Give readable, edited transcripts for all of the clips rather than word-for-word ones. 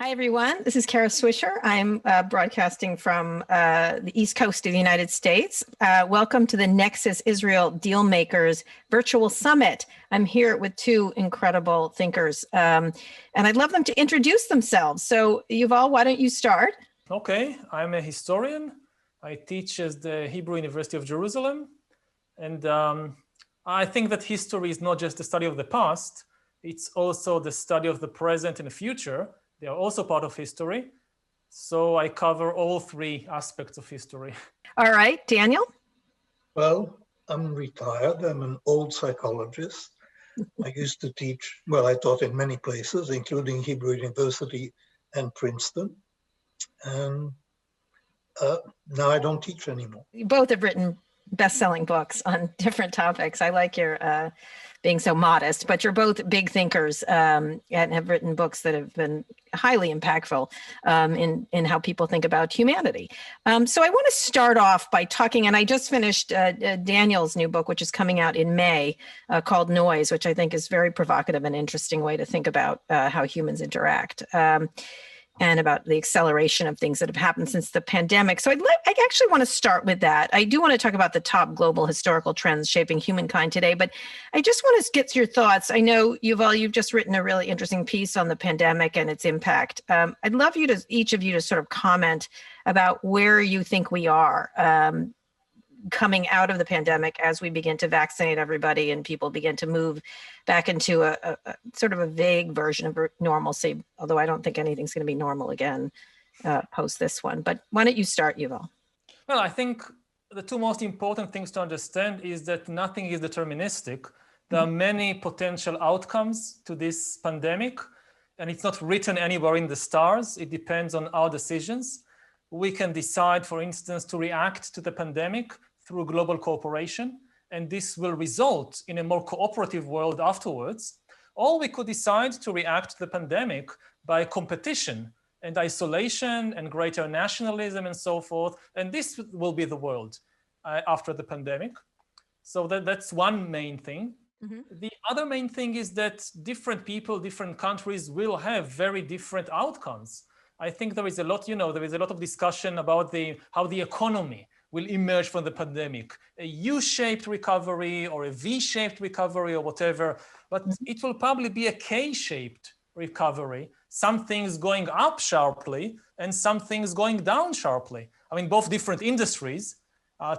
Hi, everyone. This is Kara Swisher. I'm broadcasting from the East Coast of the United States. Welcome to the Nexus Israel Dealmakers Virtual Summit. I'm here with two incredible thinkers, and I'd love them to introduce themselves. So, Yuval, why don't you start? Okay, I'm a historian. I teach at the Hebrew University of Jerusalem. And I think that history is not just the study of the past, it's also the study of the present and the future. They are also part of history. So I cover all three aspects of history. All right, Daniel? Well, I'm retired. I'm an old psychologist. I used to teach, well, I taught in many places, including Hebrew University and Princeton. And now I don't teach anymore. You both have written best-selling books on different topics. I like your being so modest, but you're both big thinkers and have written books that have been highly impactful in how people think about humanity. So I want to start off by talking, and I just finished Daniel's new book, which is coming out in May, called Noise, which I think is very provocative and interesting way to think about how humans interact. And about the acceleration of things that have happened since the pandemic. So I actually want to start with that. I do want to talk about the top global historical trends shaping humankind today, but I just want to get your thoughts. I know, Yuval, you've just written a really interesting piece on the pandemic and its impact. I'd love each of you to sort of comment about where you think we are coming out of the pandemic as we begin to vaccinate everybody and people begin to move back into a sort of a vague version of normalcy, although I don't think anything's going to be normal again post this one. But why don't you start, Yuval? Well, I think the two most important things to understand is that nothing is deterministic. There are many potential outcomes to this pandemic, and it's not written anywhere in the stars. It depends on our decisions. We can decide, for instance, to react to the pandemic through global cooperation, and this will result in a more cooperative world afterwards. Or we could decide to react to the pandemic by competition and isolation and greater nationalism and so forth, and this will be the world after the pandemic. So that's one main thing. Mm-hmm. The other main thing is that different people, different countries will have very different outcomes. I think there is a lot, there is a lot of discussion about how the economy will emerge from the pandemic, a U-shaped recovery or a V-shaped recovery or whatever, but it will probably be a K-shaped recovery, some things going up sharply and some things going down sharply. I mean, both different industries,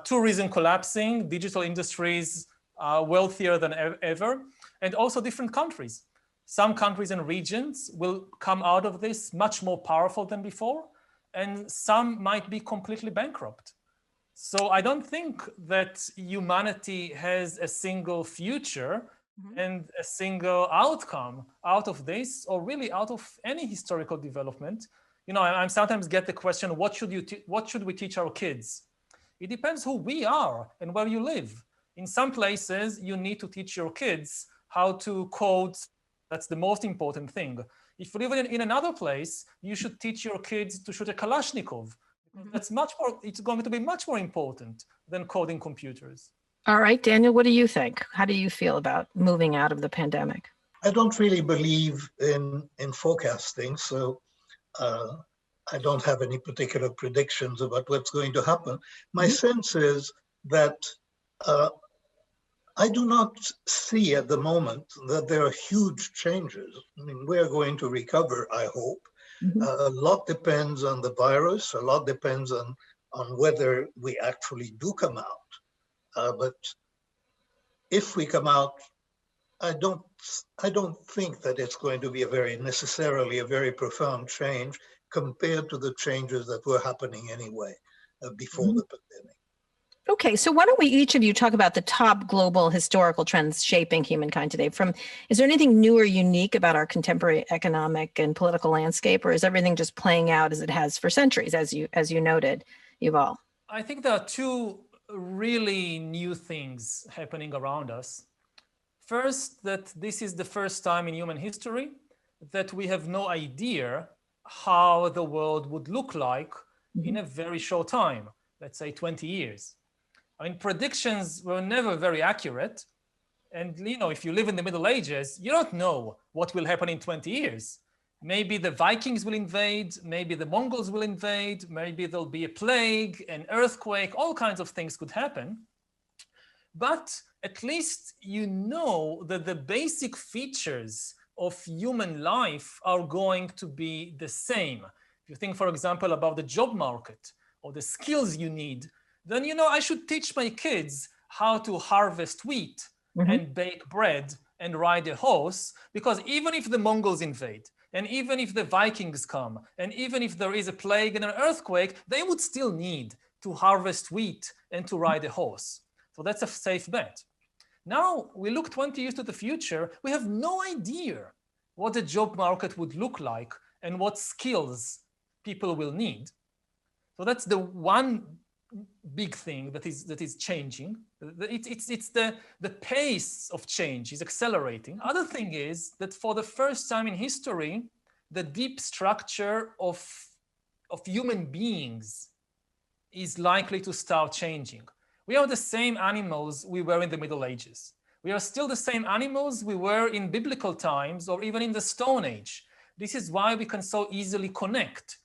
tourism collapsing, digital industries wealthier than ever, and also different countries. Some countries and regions will come out of this much more powerful than before, and some might be completely bankrupt. So I don't think that humanity has a single future and a single outcome out of this, or really out of any historical development. I sometimes get the question, what should we teach our kids? It depends who we are and where you live. In some places, you need to teach your kids how to code. That's the most important thing. If you live in another place, you should teach your kids to shoot a Kalashnikov. That's it's going to be much more important than coding computers. All right, Daniel, what do you think? How do you feel about moving out of the pandemic? I don't really believe in forecasting, so I don't have any particular predictions about what's going to happen. My sense is that I do not see at the moment that there are huge changes. I mean, we're going to recover, I hope. A lot depends on the virus. A lot depends on whether we actually do come out. But if we come out, I don't think that it's going to be necessarily a very profound change compared to the changes that were happening anyway before the pandemic. Okay, so why don't we each of you talk about the top global historical trends shaping humankind today? Is there anything new or unique about our contemporary economic and political landscape, or is everything just playing out as it has for centuries, as you noted, Yuval? I think there are two really new things happening around us. First, that this is the first time in human history that we have no idea how the world would look like in a very short time, let's say 20 years. I mean, predictions were never very accurate. And, if you live in the Middle Ages, you don't know what will happen in 20 years. Maybe the Vikings will invade, maybe the Mongols will invade, maybe there'll be a plague, an earthquake, all kinds of things could happen. But at least you know that the basic features of human life are going to be the same. If you think, for example, about the job market or the skills you need, then you know I should teach my kids how to harvest wheat and bake bread and ride a horse, because even if the Mongols invade, and even if the Vikings come, and even if there is a plague and an earthquake, they would still need to harvest wheat and to ride a horse. So that's a safe bet. Now we look 20 years to the future, we have no idea what the job market would look like and what skills people will need. So that's the one big thing that is changing. It's the pace of change is accelerating. Other thing is that for the first time in history, the deep structure of human beings is likely to start changing. We are the same animals we were in the Middle Ages. We are still the same animals we were in biblical times or even in the Stone Age. This is why we can so easily connect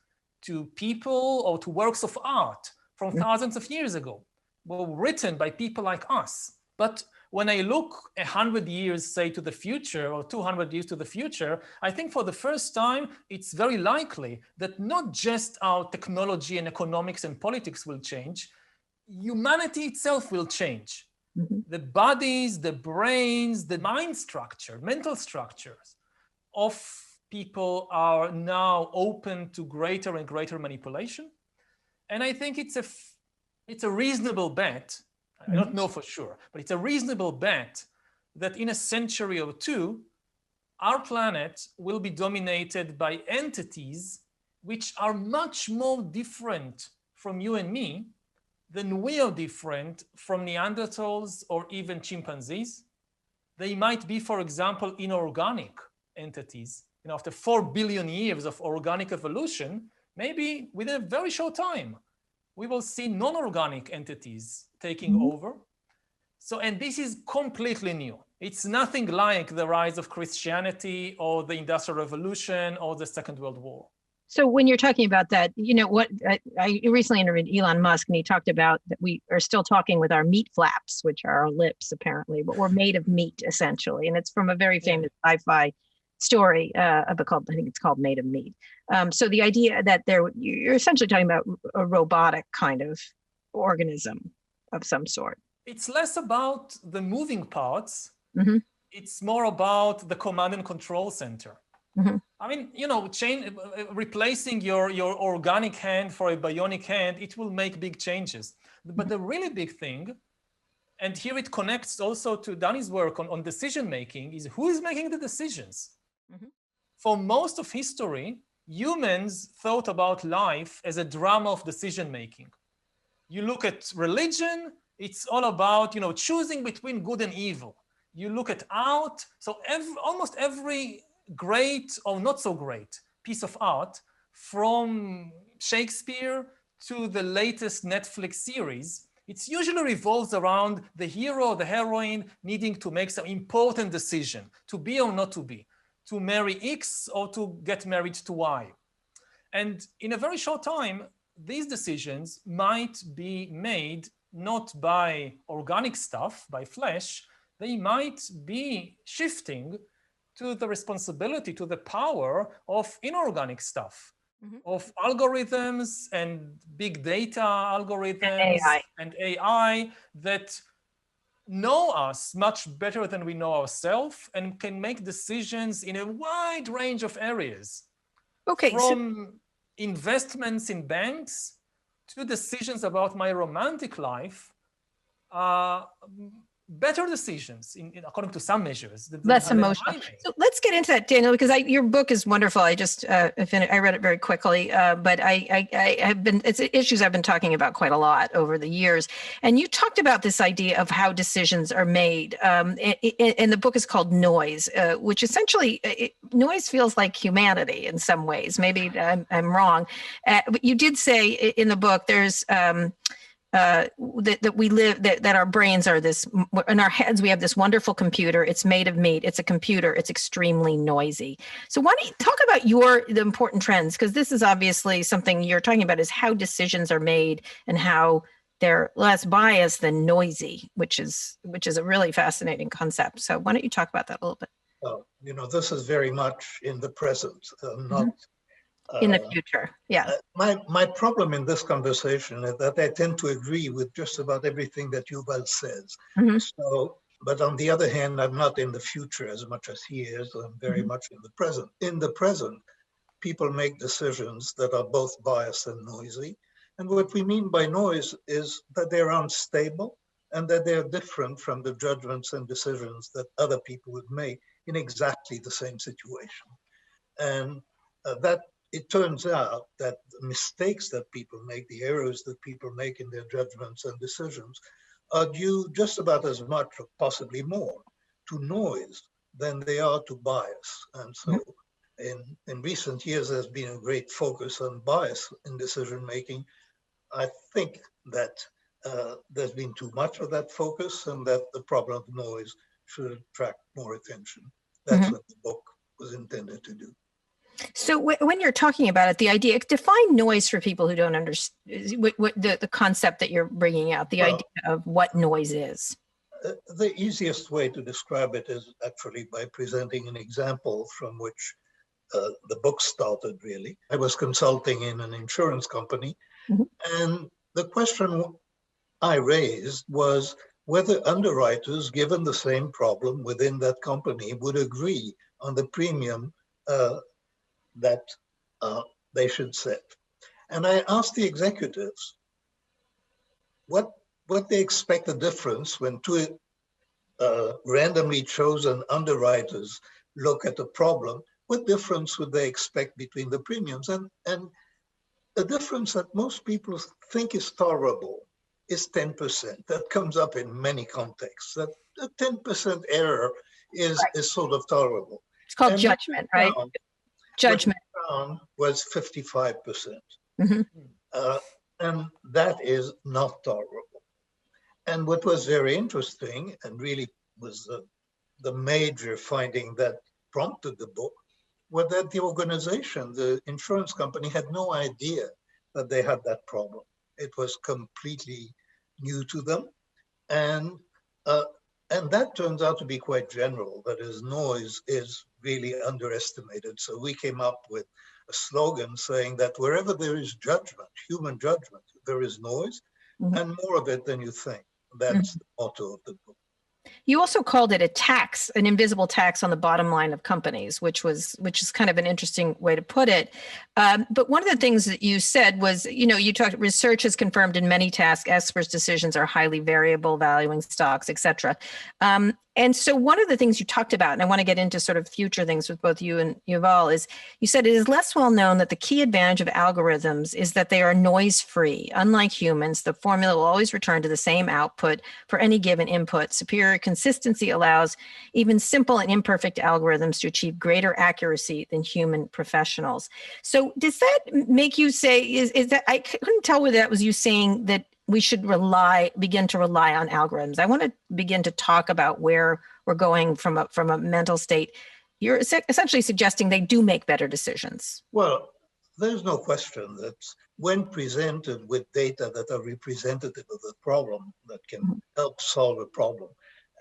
to people or to works of art from thousands of years ago, were written by people like us. But when I look 100 years, say, to the future, or 200 years to the future, I think for the first time, it's very likely that not just our technology and economics and politics will change, humanity itself will change. The bodies, the brains, the mind structure, mental structures of people are now open to greater and greater manipulation. And I think it's a reasonable bet. I don't know for sure, but it's a reasonable bet that in a century or two, our planet will be dominated by entities which are much more different from you and me than we are different from Neanderthals or even chimpanzees. They might be, for example, inorganic entities. You know, after 4 billion years of organic evolution, maybe within a very short time, we will see non-organic entities taking over. So, and this is completely new. It's nothing like the rise of Christianity or the Industrial Revolution or the Second World War. So when you're talking about that, you know what, I recently interviewed Elon Musk, and he talked about that we are still talking with our meat flaps, which are our lips apparently, but we're made of meat essentially. And it's from a very famous sci-fi story called, I think it's called Made of Meat. So the idea that you're essentially talking about a robotic kind of organism of some sort. It's less about the moving parts. It's more about the command and control center. I mean, you know, replacing your organic hand for a bionic hand, it will make big changes. But the really big thing, and here it connects also to Danny's work on decision making, is who is making the decisions? For most of history, humans thought about life as a drama of decision making. You look at religion, it's all about, you know, choosing between good and evil. You look at art, so almost every great or not so great piece of art, from Shakespeare to the latest Netflix series, it usually revolves around the hero or the heroine needing to make some important decision, to be or not to be, to marry X or to get married to Y. And in a very short time, these decisions might be made not by organic stuff, by flesh, they might be shifting to the responsibility, to the power of inorganic stuff, of algorithms and big data algorithms and AI that know us much better than we know ourselves and can make decisions in a wide range of areas. Okay. From investments in banks to decisions about my romantic life, better decisions, according to some measures. Less emotional. So let's get into that, Daniel, because your book is wonderful. I just I read it very quickly, but I have been, it's issues I've been talking about quite a lot over the years. And you talked about this idea of how decisions are made. And the book is called Noise, which essentially, noise feels like humanity in some ways. Maybe I'm wrong. But you did say in the book, there's that we live, that our brains are this, in our heads, we have this wonderful computer. It's made of meat. It's a computer. It's extremely noisy. So why don't you talk about the important trends? Because this is obviously something you're talking about, is how decisions are made and how they're less biased than noisy, which is a really fascinating concept. So why don't you talk about that a little bit? Well, this is very much in the present, not in the future. Yeah. My problem in this conversation is that I tend to agree with just about everything that Yuval says. So, but on the other hand, I'm not in the future as much as he is. I'm very much in the present. In the present, people make decisions that are both biased and noisy. And what we mean by noise is that they're unstable and that they're different from the judgments and decisions that other people would make in exactly the same situation. And that it turns out that the mistakes that people make, the errors that people make in their judgments and decisions, are due just about as much, or possibly more, to noise than they are to bias. And so in recent years, there's been a great focus on bias in decision making. I think that there's been too much of that focus, and that the problem of noise should attract more attention. That's what the book was intended to do. So when you're talking about it, the idea, define noise for people who don't understand what the concept that you're bringing out, the idea of what noise is. The easiest way to describe it is actually by presenting an example from which the book started, really. I was consulting in an insurance company, and the question I raised was whether underwriters, given the same problem within that company, would agree on the premium that they should set. And I asked the executives what they expect the difference when two randomly chosen underwriters look at a problem. What difference would they expect between the premiums? And a difference that most people think is tolerable is 10%. That comes up in many contexts, that a 10% error is sort of tolerable. It's called judgment, right? Judgment. What we found was 55%. And that is not tolerable. And what was very interesting, and really was the major finding that prompted the book, was that the organization, the insurance company, had no idea that they had that problem. It was completely new to them. And that turns out to be quite general. That is, noise is really underestimated. So we came up with a slogan saying that wherever there is judgment, human judgment, there is noise, and more of it than you think. That's the motto of the book. You also called it a tax, an invisible tax on the bottom line of companies, which is kind of an interesting way to put it. But one of the things that you said was, you talked, research has confirmed in many tasks, experts' decisions are highly variable, valuing stocks, et cetera. And so one of the things you talked about, and I want to get into sort of future things with both you and Yuval, is you said it is less well known that the key advantage of algorithms is that they are noise-free. Unlike humans, the formula will always return to the same output for any given input. Superior consistency allows even simple and imperfect algorithms to achieve greater accuracy than human professionals. So does that make you say, is that, I couldn't tell whether that was you saying that we should begin to rely on algorithms. I want to begin to talk about where we're going from a mental state. You're essentially suggesting they do make better decisions. Well, there's no question that when presented with data that are representative of the problem, that can help solve a problem,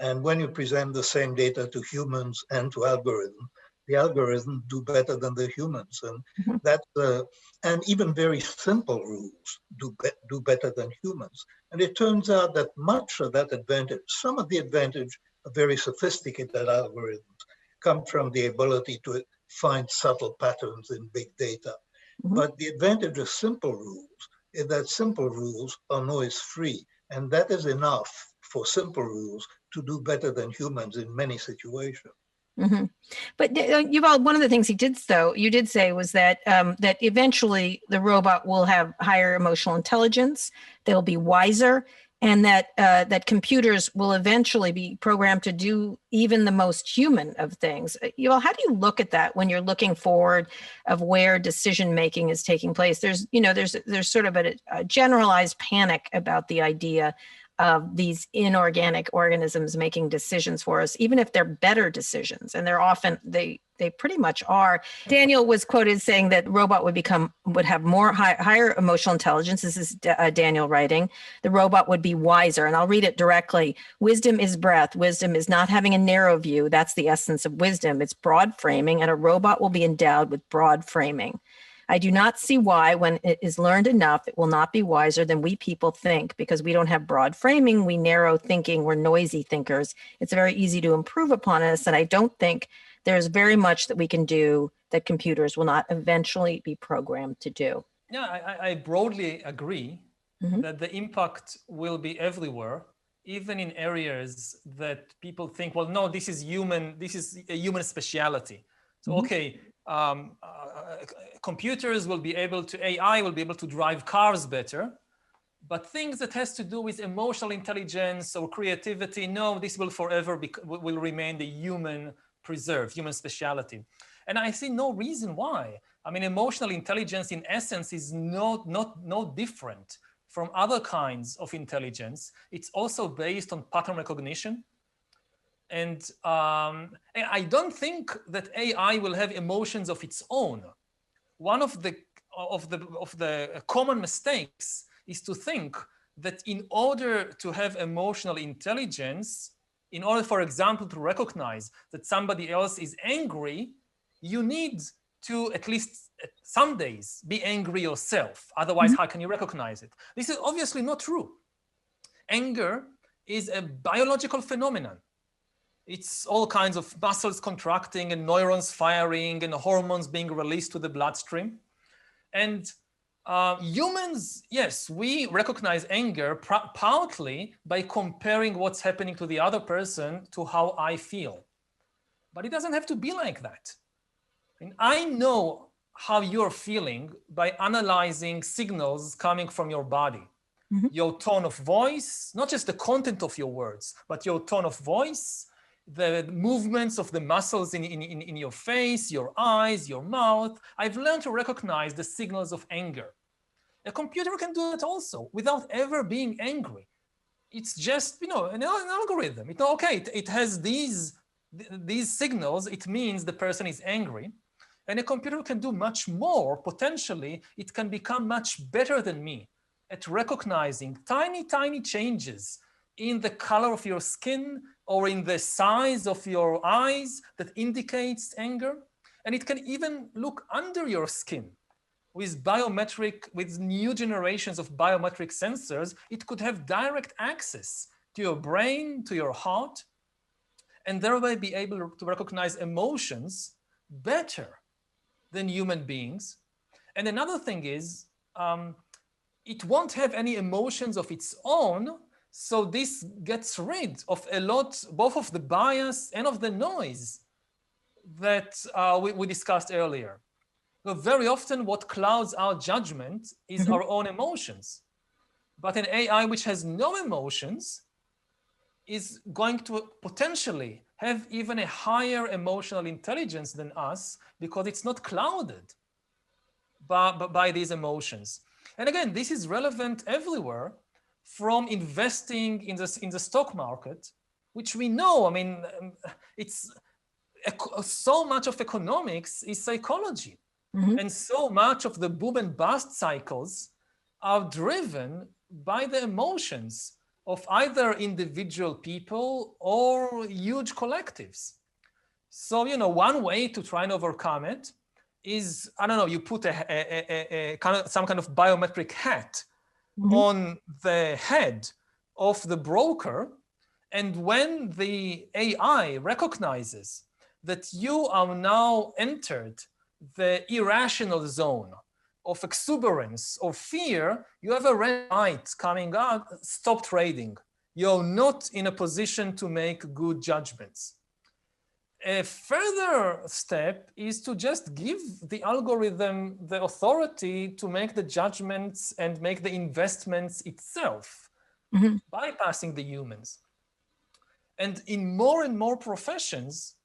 and when you present the same data to humans and to algorithms, the algorithms do better than the humans, and that's and even very simple rules do better than humans. And it turns out that much of that advantage, some of the advantage of very sophisticated algorithms, come from the ability to find subtle patterns in big data. But the advantage of simple rules is that simple rules are noise-free, and that is enough for simple rules to do better than humans in many situations. But Yuval, one of the things you did say was that that eventually the robot will have higher emotional intelligence, they'll be wiser, and that computers will eventually be programmed to do even the most human of things. Yuval, how do you look at that when you're looking forward of where decision making is taking place? There's sort of a generalized panic about the idea of these inorganic organisms making decisions for us, even if they're better decisions, and they're often they pretty much are. Daniel was quoted saying that robot would have more higher emotional intelligence. This is Daniel writing. The robot would be wiser, and I'll read it directly. Wisdom is breadth. Wisdom is not having a narrow view. That's the essence of wisdom. It's broad framing, and a robot will be endowed with broad framing. I do not see why, when it is learned enough, it will not be wiser than we people think, because we don't have broad framing, we narrow thinking, we're noisy thinkers. It's very easy to improve upon us, and I don't think there's very much that we can do that computers will not eventually be programmed to do. Yeah, I broadly agree that the impact will be everywhere, even in areas that people think, well, no, this is a human speciality. So, okay, computers will be able to, AI will be able to drive cars better, but things that has to do with emotional intelligence or creativity, no, this will forever will remain the human speciality. And I see no reason why. I mean, emotional intelligence in essence is no different from other kinds of intelligence. It's also based on pattern recognition. And I don't think that AI will have emotions of its own. One of the common mistakes is to think that in order to have emotional intelligence, in order, for example, to recognize that somebody else is angry, you need to, at least some days, be angry yourself. Otherwise, how can you recognize it? This is obviously not true. Anger is a biological phenomenon. It's all kinds of muscles contracting and neurons firing and hormones being released to the bloodstream. And humans, yes, we recognize anger partly by comparing what's happening to the other person to how I feel. But it doesn't have to be like that. And I know how you're feeling by analyzing signals coming from your body. Your tone of voice, not just the content of your words, but your tone of voice, the movements of the muscles in your face, your eyes, your mouth. I've learned to recognize the signals of anger. A computer can do that also without ever being angry. It's just, an algorithm. It has these signals. It means the person is angry. And a computer can do much more. Potentially, it can become much better than me at recognizing tiny, tiny changes in the color of your skin or in the size of your eyes that indicates anger. And it can even look under your skin with new generations of biometric sensors. It could have direct access to your brain, to your heart, and thereby be able to recognize emotions better than human beings. And another thing is, it won't have any emotions of its own. So this gets rid of a lot, both of the bias and of the noise that we discussed earlier. But very often what clouds our judgment is our own emotions. But an AI which has no emotions is going to potentially have even a higher emotional intelligence than us, because it's not clouded by these emotions. And again, this is relevant everywhere, from investing in the stock market, which we know, it's so much of economics is psychology. And so much of the boom and bust cycles are driven by the emotions of either individual people or huge collectives. So, one way to try and overcome it is, you put some kind of biometric hat on the head of the broker. And when the AI recognizes that you are now entered the irrational zone of exuberance or fear, you have a red light coming out, stop trading. You're not in a position to make good judgments. A further step is to just give the algorithm the authority to make the judgments and make the investments itself, bypassing the humans. And in more and more professions,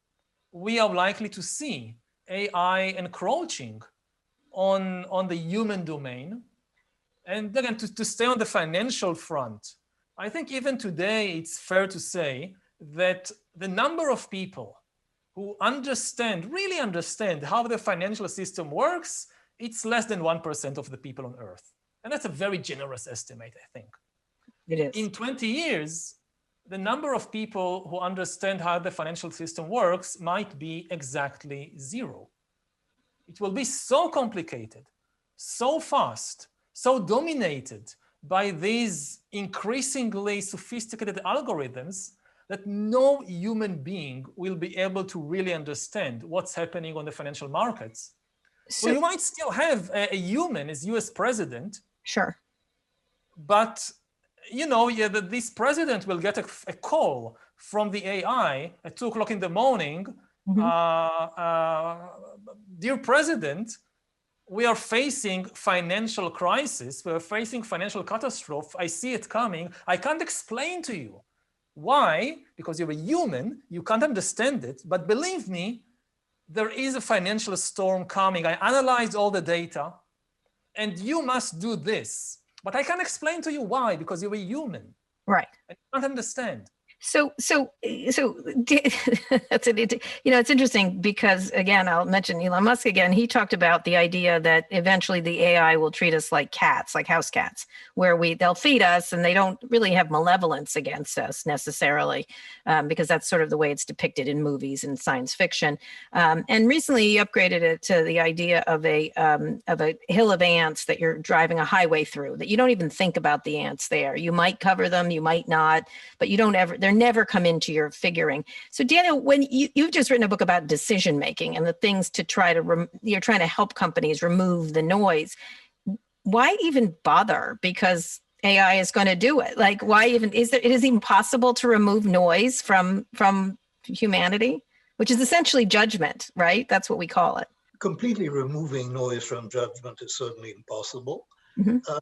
we are likely to see AI encroaching on the human domain. And again, to stay on the financial front, I think even today it's fair to say that the number of people who really understand how the financial system works, it's less than 1% of the people on Earth. And that's a very generous estimate, I think. It is. In 20 years, the number of people who understand how the financial system works might be exactly 0. It will be so complicated, so fast, so dominated by these increasingly sophisticated algorithms that no human being will be able to really understand what's happening on the financial markets. So you might still have a human as US president. Sure. But this president will get a call from the AI at 2 o'clock in the morning. Dear President, we are facing financial crisis. We are facing financial catastrophe. I see it coming. I can't explain to you why, because you're a human, you can't understand it. But believe me, there is a financial storm coming. I analyzed all the data, and you must do this. But I can't explain to you why, because you're a human. Right. I can't understand. So that's it. It's interesting because, again, I'll mention Elon Musk again. He talked about the idea that eventually the AI will treat us like cats, like house cats, where they'll feed us and they don't really have malevolence against us necessarily, because that's sort of the way it's depicted in movies and science fiction. And recently he upgraded it to the idea of a hill of ants that you're driving a highway through, that you don't even think about the ants there. You might cover them, you might not, but you don't ever. They're never come into your figuring. So Daniel, when you've just written a book about decision making and the things to you're trying to help companies remove the noise. Why even bother? Because AI is going to do it. Like, why even it is even possible to remove noise from humanity, which is essentially judgment, right? That's what we call it. Completely removing noise from judgment is certainly impossible.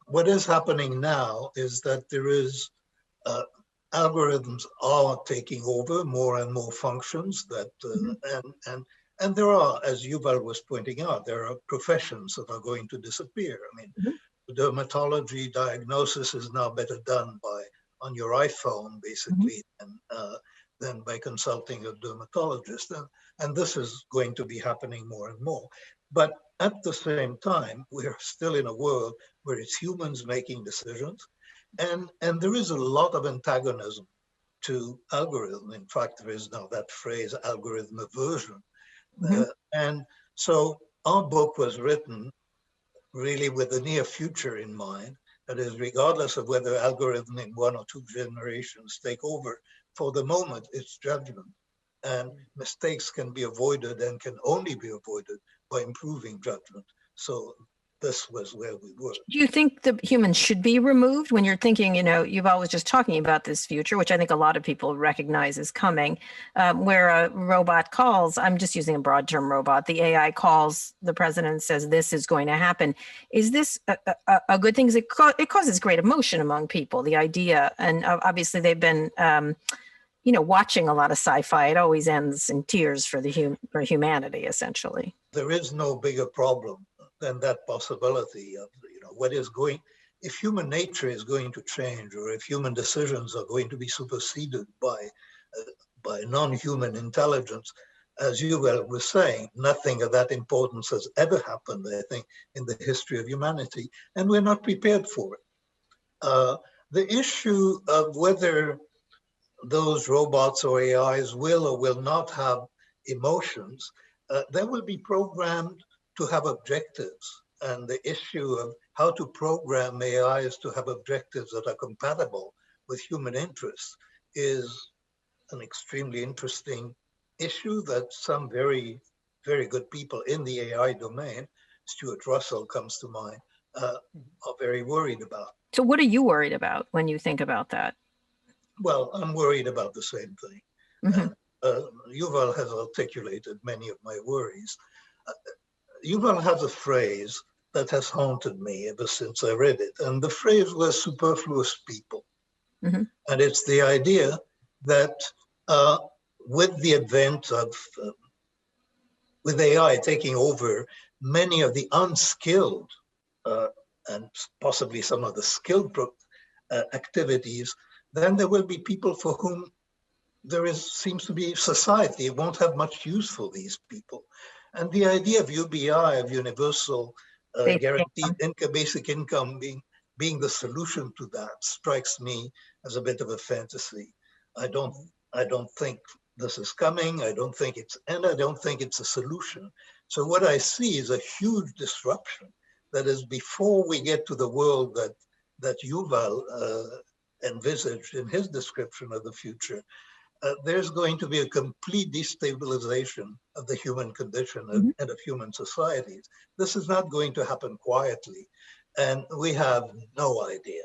What is happening now is that there is algorithms are taking over more and more functions that and there are, as Yuval was pointing out, there are professions that are going to disappear. I mean, dermatology diagnosis is now better done on your iPhone, basically, than by consulting a dermatologist. And this is going to be happening more and more. But at the same time, we're still in a world where it's humans making decisions. And there is a lot of antagonism to algorithm. In fact, there is now that phrase, algorithm aversion. And so our book was written really with the near future in mind. That is, regardless of whether algorithm in 1 or 2 generations take over, for the moment, it's judgment. And mistakes can be avoided and can only be avoided by improving judgment. So this was where we were. Do you think the humans should be removed when you're thinking, Yuval was just talking about this future, which I think a lot of people recognize is coming, where a robot calls, I'm just using a broad term robot, the AI calls the president and says, this is going to happen. Is this a good thing? It causes great emotion among people, the idea. And obviously they've been, watching a lot of sci-fi. It always ends in tears for humanity, essentially. There is no bigger problem than that possibility of, if human nature is going to change, or if human decisions are going to be superseded by non-human intelligence, as Yuval was saying, nothing of that importance has ever happened, I think, in the history of humanity, and we're not prepared for it. The issue of whether those robots or AIs will or will not have emotions, they will be programmed to have objectives. And the issue of how to program AIs to have objectives that are compatible with human interests is an extremely interesting issue that some very, very good people in the AI domain, Stuart Russell comes to mind, are very worried about. So what are you worried about when you think about that? Well, I'm worried about the same thing. Yuval has articulated many of my worries. Yuval has a phrase that has haunted me ever since I read it, and the phrase was superfluous people. And it's the idea that with the advent of, with AI taking over many of the unskilled and possibly some of the skilled activities, then there will be people for whom seems to be society won't have much use for these people. And the idea of UBI, of universal guaranteed income, basic income being the solution to that strikes me as a bit of a fantasy. I don't think this is coming. I don't think it's a solution. So what I see is a huge disruption. That is, before we get to the world that Yuval envisaged in his description of the future, there's going to be a complete destabilization of the human condition and of human societies. This is not going to happen quietly. And we have no idea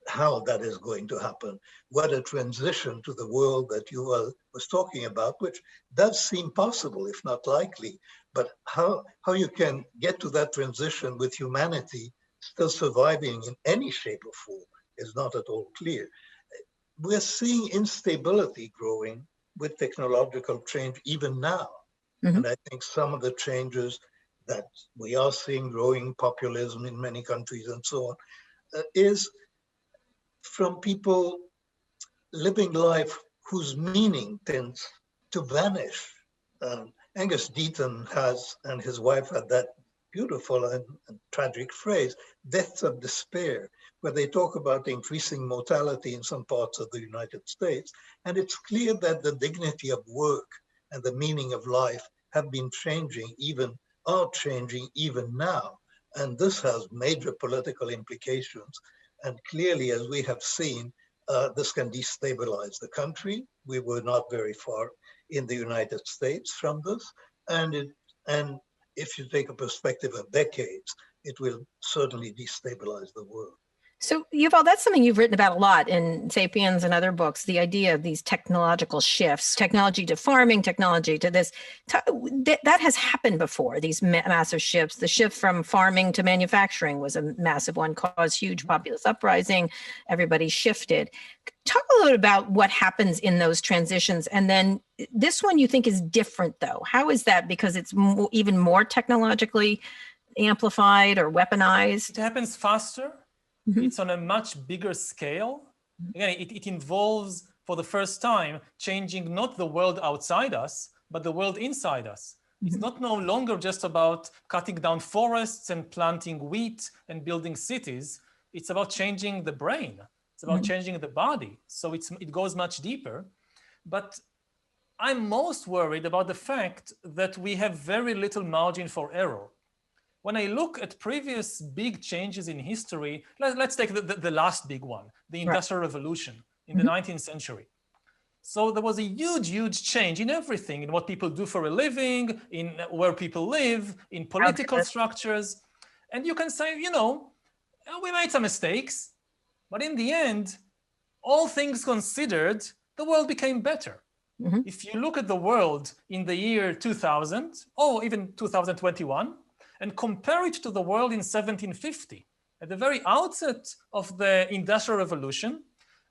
how that is going to happen, what a transition to the world that Yuval was talking about, which does seem possible, if not likely, but how you can get to that transition with humanity still surviving in any shape or form is not at all clear. We're seeing instability growing with technological change even now. And I think some of the changes that we are seeing growing, populism in many countries and so on, is from people living life whose meaning tends to vanish. Angus Deaton and his wife had that beautiful and tragic phrase, deaths of despair, where they talk about increasing mortality in some parts of the United States. And it's clear that the dignity of work and the meaning of life have been changing, are changing even now. And this has major political implications. And clearly, as we have seen, this can destabilize the country. We were not very far in the United States from this. And if you take a perspective of decades, it will certainly destabilize the world. So, Yuval, that's something you've written about a lot in Sapiens and other books, the idea of these technological shifts, technology to farming, technology to this. That has happened before, these massive shifts. The shift from farming to manufacturing was a massive one, caused huge populist uprising. Everybody shifted. Talk a little bit about what happens in those transitions. And then this one you think is different, though. How is that? Because it's even more technologically amplified or weaponized? It happens faster. It's on a much bigger scale. Again, it involves, for the first time, changing not the world outside us, but the world inside us. It's not no longer just about cutting down forests and planting wheat and building cities. It's about changing the brain. It's about changing the body. So it goes much deeper. But I'm most worried about the fact that we have very little margin for error. When I look at previous big changes in history, let's take the last big one, the Industrial Revolution in the 19th century. So there was a huge, huge change in everything, in what people do for a living, in where people live, in political structures. And you can say, you know, we made some mistakes, but in the end, all things considered, the world became better. If you look at the world in the year 2000, or even 2021, and compare it to the world in 1750, at the very outset of the Industrial Revolution,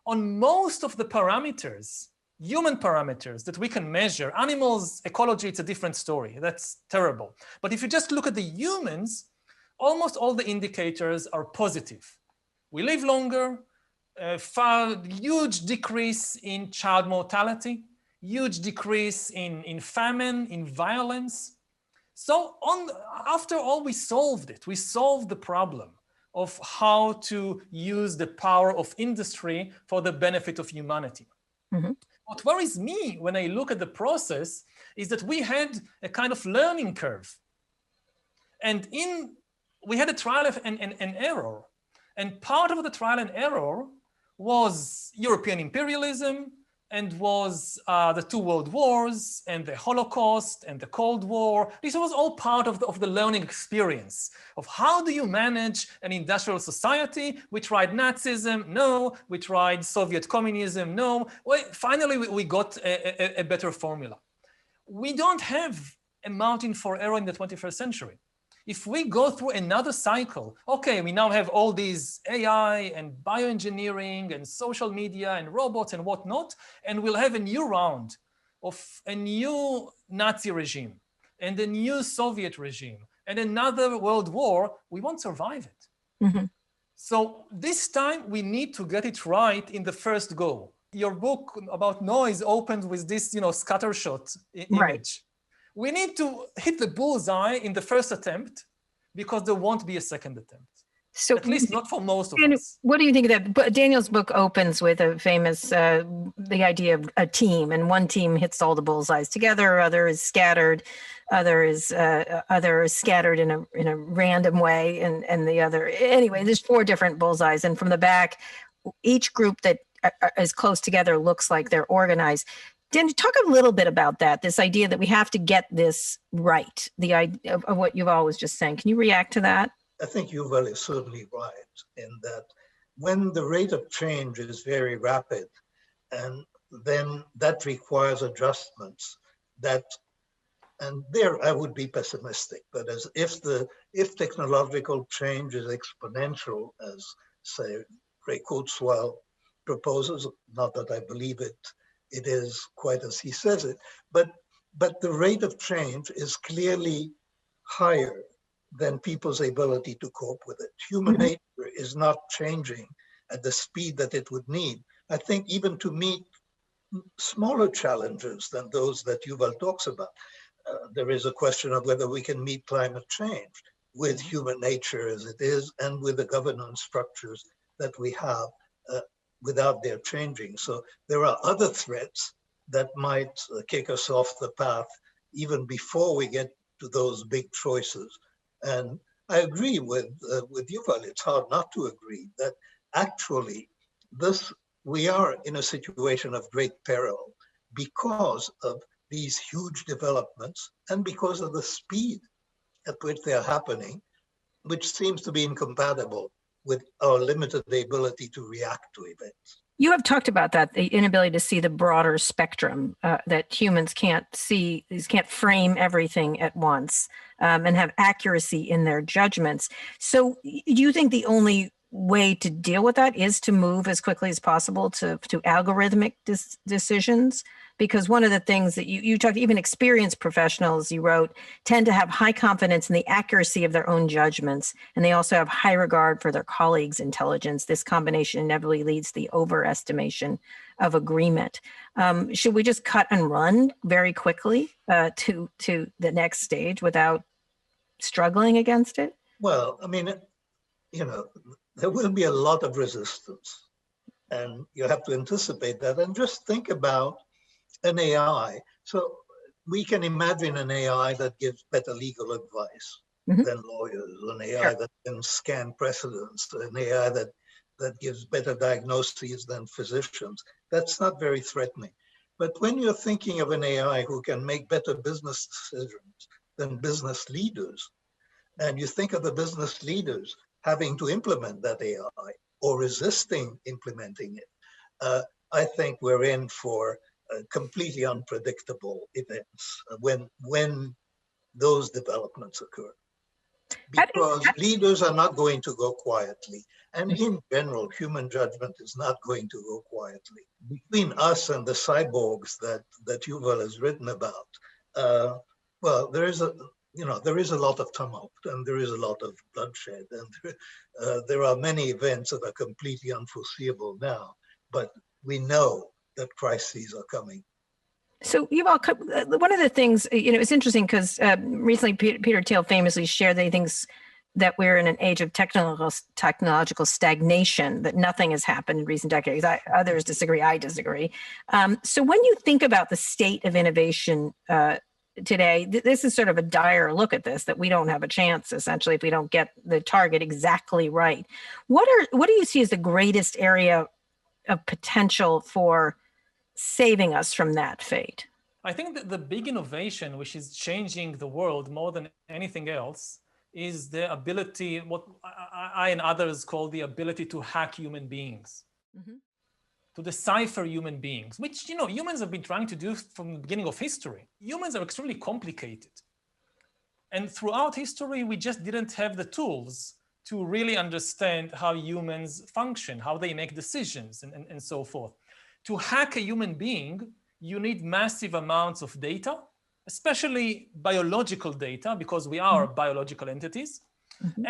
on most of the parameters, human parameters that we can measure, animals, ecology, it's a different story. That's terrible. But if you just look at the humans, almost all the indicators are positive. We live longer, huge decrease in child mortality, huge decrease in famine, in violence. So after all, we solved it. We solved the problem of how to use the power of industry for the benefit of humanity. What worries me when I look at the process is that we had a kind of learning curve. And we had a trial and error. And part of the trial and error was European imperialism, and was the two world wars and the Holocaust and the Cold War. This was all part of the learning experience of how do you manage an industrial society. We tried Nazism, no. We tried Soviet communism, no. Well, finally, we got a better formula. We don't have a margin for error in the 21st century. If we go through another cycle, okay, we now have all these AI and bioengineering and social media and robots and whatnot, and we'll have a new round of a new Nazi regime and a new Soviet regime and another world war, we won't survive it. Mm-hmm. So this time we need to get it right in the first go. Your book about noise opens with this, scattershot image. Right. We need to hit the bullseye in the first attempt because there won't be a second attempt. So at least not for most of us. What do you think of that? Daniel's book opens with a famous, the idea of a team, and one team hits all the bullseyes together, other is scattered, other is scattered in a random way, and the other, anyway, there's 4 different bullseyes. And from the back, each group that is close together looks like they're organized. Dan, talk a little bit about that, this idea that we have to get this right, the idea of what Yuval was just saying. Can you react to that? I think Yuval is certainly right in that when the rate of change is very rapid, and then that requires adjustments and there I would be pessimistic, but as if technological change is exponential, as say Ray Kurzweil proposes, not that I believe it is quite as he says it, but the rate of change is clearly higher than people's ability to cope with it. Human nature is not changing at the speed that it would need. I think even to meet smaller challenges than those that Yuval talks about, there is a question of whether we can meet climate change with human nature as it is and with the governance structures that we have without their changing. So there are other threats that might kick us off the path even before we get to those big choices. And I agree with Yuval. It's hard not to agree that actually we are in a situation of great peril because of these huge developments and because of the speed at which they're happening, which seems to be incompatible with our limited ability to react to events. You have talked about that, the inability to see the broader spectrum, that humans can't frame everything at once and have accuracy in their judgments. So do you think the only way to deal with that is to move as quickly as possible to algorithmic decisions? Because one of the things that you talked, even experienced professionals, you wrote, tend to have high confidence in the accuracy of their own judgments, and they also have high regard for their colleagues' intelligence. This combination inevitably leads to the overestimation of agreement. Should we just cut and run very quickly to the next stage without struggling against it? Well, I mean, there will be a lot of resistance, and you have to anticipate that. And just think about an AI. So we can imagine an AI that gives better legal advice than lawyers, an AI that can scan precedents, an AI that gives better diagnoses than physicians. That's not very threatening. But when you're thinking of an AI who can make better business decisions than business leaders, and you think of the business leaders having to implement that AI or resisting implementing it, I think we're in for completely unpredictable events when those developments occur. Because leaders are not going to go quietly. And in general, human judgment is not going to go quietly. Between us and the cyborgs that Yuval has written about, well, there is a lot of tumult and there is a lot of bloodshed. And there are many events that are completely unforeseeable now, but we know that crises are coming. So Yuval, one of the things, it's interesting because recently Peter Thiel famously shared that he thinks that we're in an age of technological stagnation, that nothing has happened in recent decades. Others disagree, I disagree. So when you think about the state of innovation today, this is sort of a dire look at this, that we don't have a chance, essentially, if we don't get the target exactly right. What do you see as the greatest area of potential for saving us from that fate? I think that the big innovation, which is changing the world more than anything else, is the ability, what I and others call the ability to hack human beings, to decipher human beings, which humans have been trying to do from the beginning of history. Humans are extremely complicated. And throughout history, we just didn't have the tools to really understand how humans function, how they make decisions, and so forth. To hack a human being, you need massive amounts of data, especially biological data, because we are biological entities.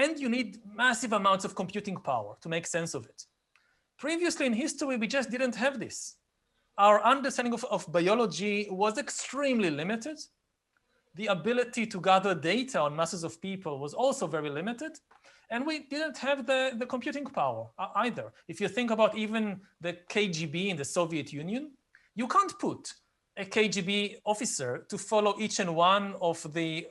And you need massive amounts of computing power to make sense of it. Previously in history, we just didn't have this. Our understanding of biology was extremely limited. The ability to gather data on masses of people was also very limited. And we didn't have the computing power either. If you think about even the KGB in the Soviet Union, you can't put a KGB officer to follow each and one of the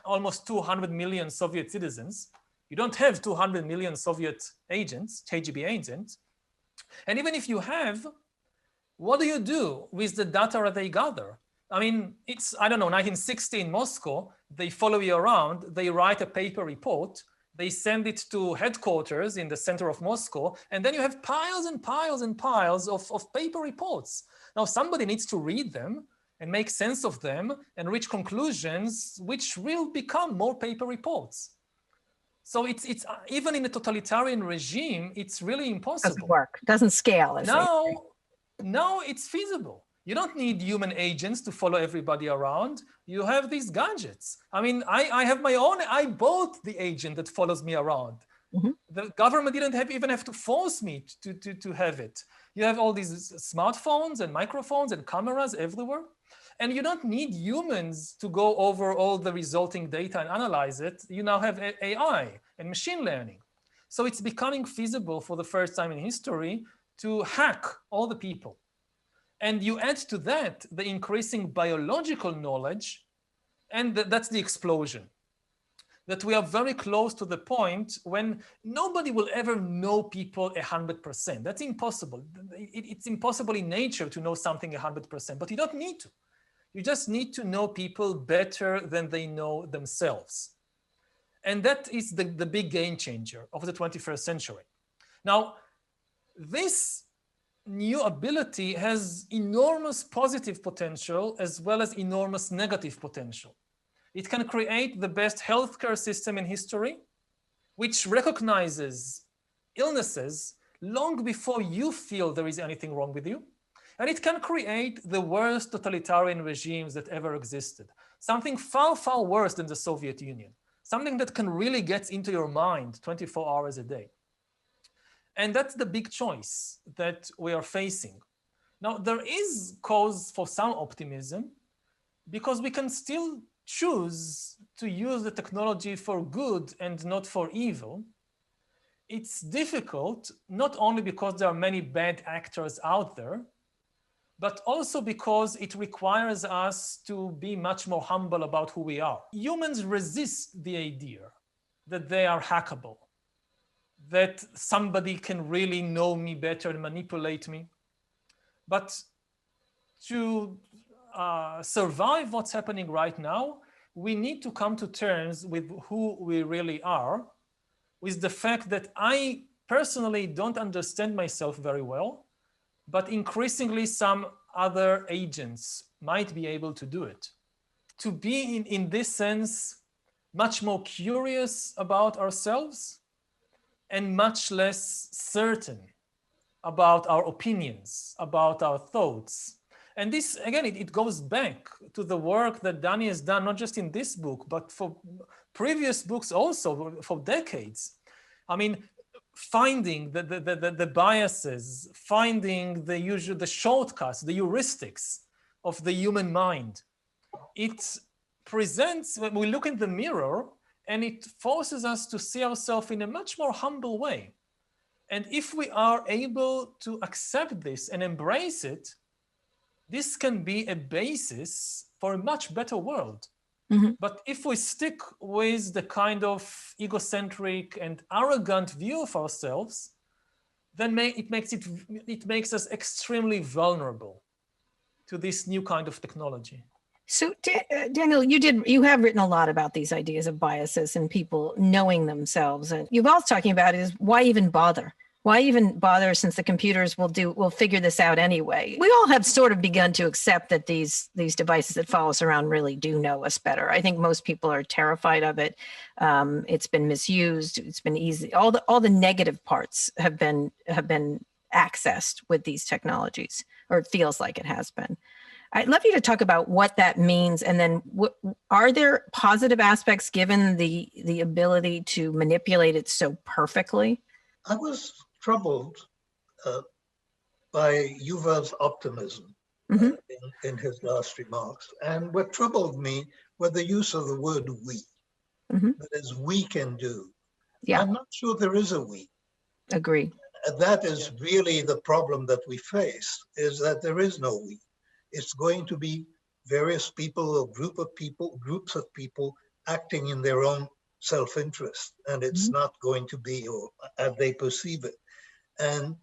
almost 200 million Soviet citizens. You don't have 200 million Soviet agents, KGB agents. And even if you have, what do you do with the data that they gather? I mean, it's, I don't know, 1960 in Moscow, they follow you around, they write a paper report, they send it to headquarters in the center of Moscow, and then you have piles and piles and piles of paper reports. Now, somebody needs to read them and make sense of them and reach conclusions, which will become more paper reports. So it's even in a totalitarian regime, it's really impossible. Doesn't work, doesn't scale. Now it's feasible. You don't need human agents to follow everybody around. You have these gadgets. I mean, I have my own, I bought the agent that follows me around. The government didn't even have to force me to have it. You have all these smartphones and microphones and cameras everywhere. And you don't need humans to go over all the resulting data and analyze it. You now have AI and machine learning. So it's becoming feasible for the first time in history to hack all the people. And you add to that the increasing biological knowledge, and that's the explosion. That we are very close to the point when nobody will ever know people 100%. That's impossible. It's impossible in nature to know something 100%, but you don't need to. You just need to know people better than they know themselves. And that is the big game changer of the 21st century. Now, this new ability has enormous positive potential as well as enormous negative potential. It can create the best healthcare system in history, which recognizes illnesses long before you feel there is anything wrong with you. And it can create the worst totalitarian regimes that ever existed. Something far, far worse than the Soviet Union. Something that can really get into your mind 24 hours a day. And that's the big choice that we are facing. Now, there is cause for some optimism because we can still choose to use the technology for good and not for evil. It's difficult, not only because there are many bad actors out there, but also because it requires us to be much more humble about who we are. Humans resist the idea that they are hackable, that somebody can really know me better and manipulate me. But to survive what's happening right now, we need to come to terms with who we really are, with the fact that I personally don't understand myself very well, but increasingly some other agents might be able to do it. To be in this sense, much more curious about ourselves and much less certain about our opinions, about our thoughts. And this, again, it goes back to the work that Danny has done, not just in this book, but for previous books also, for decades. I mean, finding the biases, finding the shortcuts, the heuristics of the human mind. It presents, when we look in the mirror, and it forces us to see ourselves in a much more humble way. And if we are able to accept this and embrace it, this can be a basis for a much better world. But if we stick with the kind of egocentric and arrogant view of ourselves, then it makes us extremely vulnerable to this new kind of technology. So Daniel, you have written a lot about these ideas of biases and people knowing themselves. And Yuval's talking about is why even bother? Why even bother, since the computers will figure this out anyway? We all have sort of begun to accept that these devices that follow us around really do know us better. I think most people are terrified of it. It's been misused. It's been easy. All the negative parts have been accessed with these technologies, or it feels like it has been. I'd love you to talk about what that means, and then are there positive aspects given the ability to manipulate it so perfectly? I was troubled by Yuval's optimism in his last remarks. And what troubled me was the use of the word we. That is, we can do. Yeah. I'm not sure there is a we. Agree. That is really the problem that we face, is that there is no we. It's going to be various people or groups of people acting in their own self-interest, and it's not going to be, or as they perceive it. And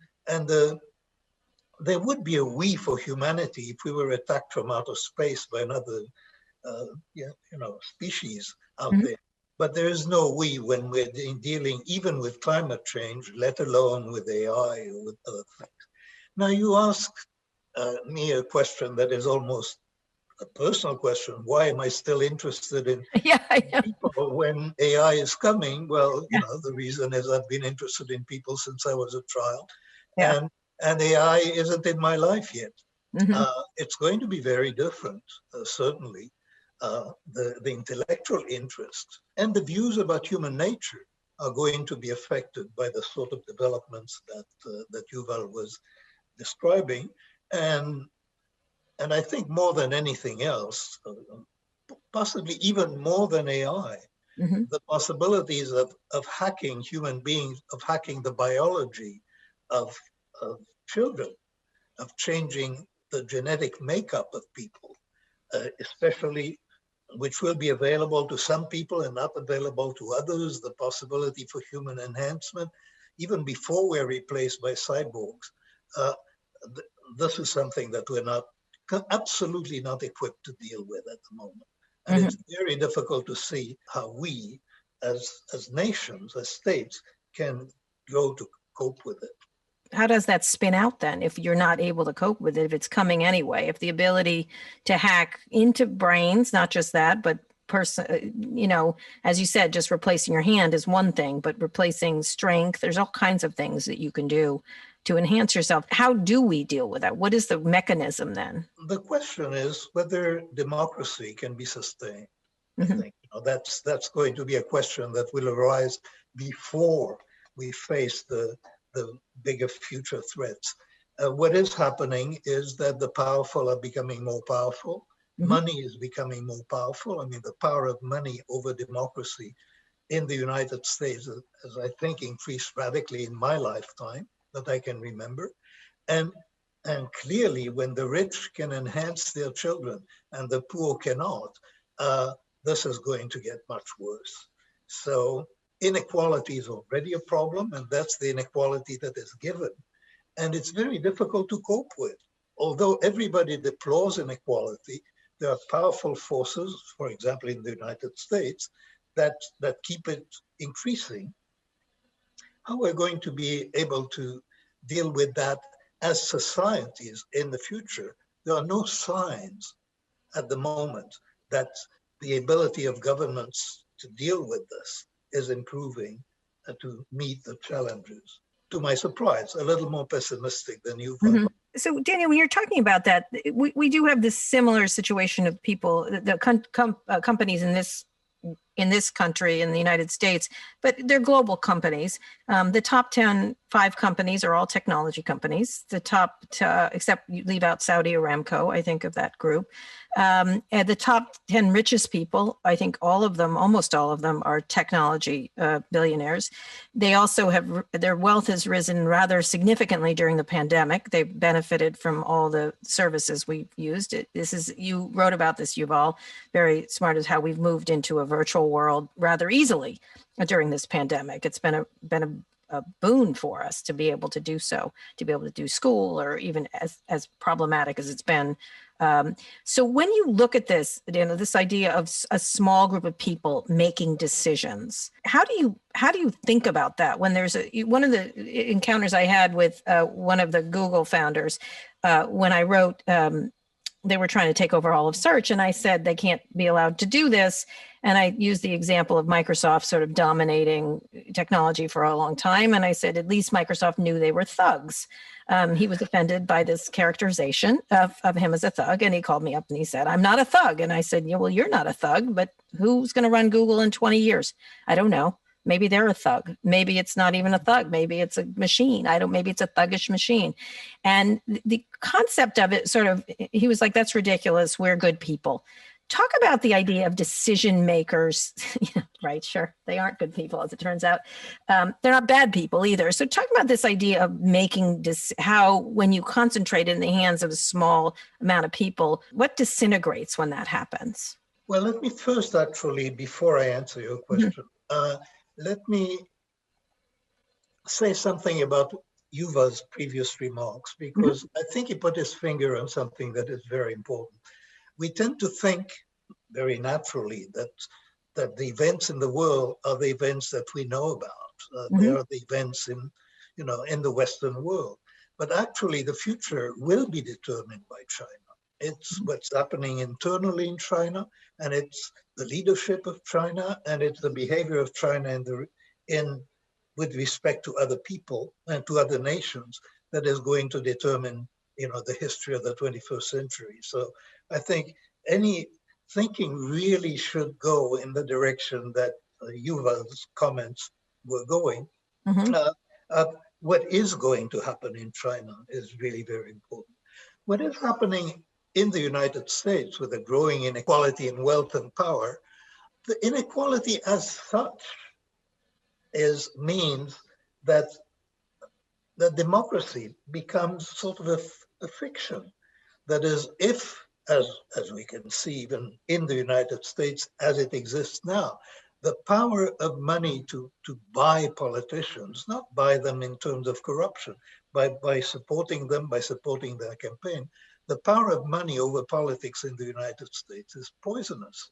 there would be a we for humanity if we were attacked from outer space by another species out there. But there is no we when we're dealing even with climate change, let alone with AI or with other things. Now, you ask me a question that is almost a personal question. Why am I still interested in people when AI is coming? Well, the reason is I've been interested in people since I was a child. And AI isn't in my life yet. It's going to be very different, certainly. The intellectual interest and the views about human nature are going to be affected by the sort of developments that Yuval was describing. And I think more than anything else, possibly even more than AI, the possibilities of hacking human beings, of hacking the biology of children, of changing the genetic makeup of people, especially, which will be available to some people and not available to others, the possibility for human enhancement, even before we're replaced by cyborgs. This is something that we're absolutely not equipped to deal with at the moment. And it's very difficult to see how we, as nations, as states, can go to cope with it. How does that spin out then if you're not able to cope with it, if it's coming anyway? If the ability to hack into brains, not just that, but as you said, just replacing your hand is one thing, but replacing strength, there's all kinds of things that you can do to enhance yourself. How do we deal with that? What is the mechanism then? The question is whether democracy can be sustained. I think that's going to be a question that will arise before we face the bigger future threats. What is happening is that the powerful are becoming more powerful. Money is becoming more powerful. I mean, the power of money over democracy in the United States, as I think, increased radically in my lifetime that I can remember. And clearly, when the rich can enhance their children and the poor cannot, this is going to get much worse. So inequality is already a problem, and that's the inequality that is given. And it's very difficult to cope with. Although everybody deplores inequality, there are powerful forces, for example, in the United States, that keep it increasing. How we're going to be able to deal with that as societies in the future, there are no signs at the moment that the ability of governments to deal with this is improving to meet the challenges. To my surprise, a little more pessimistic than you. So, Daniel, when you're talking about that, we do have this similar situation of people, the companies in this country, in the United States, but they're global companies. The top 5 companies are all technology companies. The top, except you leave out Saudi Aramco, I think, of that group. And the top 10 richest people, I think almost all of them are technology billionaires. They also their wealth has risen rather significantly during the pandemic. They've benefited from all the services we've used. You wrote about this, Yuval, very smart, as how we've moved into a virtual world rather easily during this pandemic. It's been a boon for us to be able to do so, to be able to do school, or even as problematic as it's been So when you look at this, this idea of a small group of people making decisions, how do you think about that when there's one of the encounters I had with one of the Google founders when I wrote, they were trying to take over all of search, and I said they can't be allowed to do this. And I used the example of Microsoft sort of dominating technology for a long time. And I said, at least Microsoft knew they were thugs. He was offended by this characterization of him as a thug. And he called me up and he said, I'm not a thug. And I said, yeah, well, you're not a thug, but who's going to run Google in 20 years? I don't know. Maybe they're a thug. Maybe it's not even a thug. Maybe it's a machine. Maybe it's a thuggish machine. And the concept of it sort of, he was like, that's ridiculous. We're good people. Talk about the idea of decision makers, right? Sure. They aren't good people, as it turns out. They're not bad people either. So talk about this idea of making how, when you concentrate in the hands of a small amount of people, what disintegrates when that happens? Well, let me first actually, before I answer your question, let me say something about Yuval's previous remarks, because I think he put his finger on something that is very important. We tend to think very naturally that the events in the world are the events that we know about. They are the events in the Western world. But actually, the future will be determined by China. It's what's happening internally in China, and it's the leadership of China, and it's the behavior of China with respect to other people and to other nations that is going to determine, the history of the 21st century. So I think any thinking really should go in the direction that Yuval's comments were going. What is going to happen in China is really very important. What is happening in the United States with a growing inequality in wealth and power, the inequality as such means that the democracy becomes sort of a fiction. That is, if, as we can see even in the United States as it exists now, the power of money to buy politicians, not buy them in terms of corruption, by supporting them, by supporting their campaign, the power of money over politics in the United States is poisonous.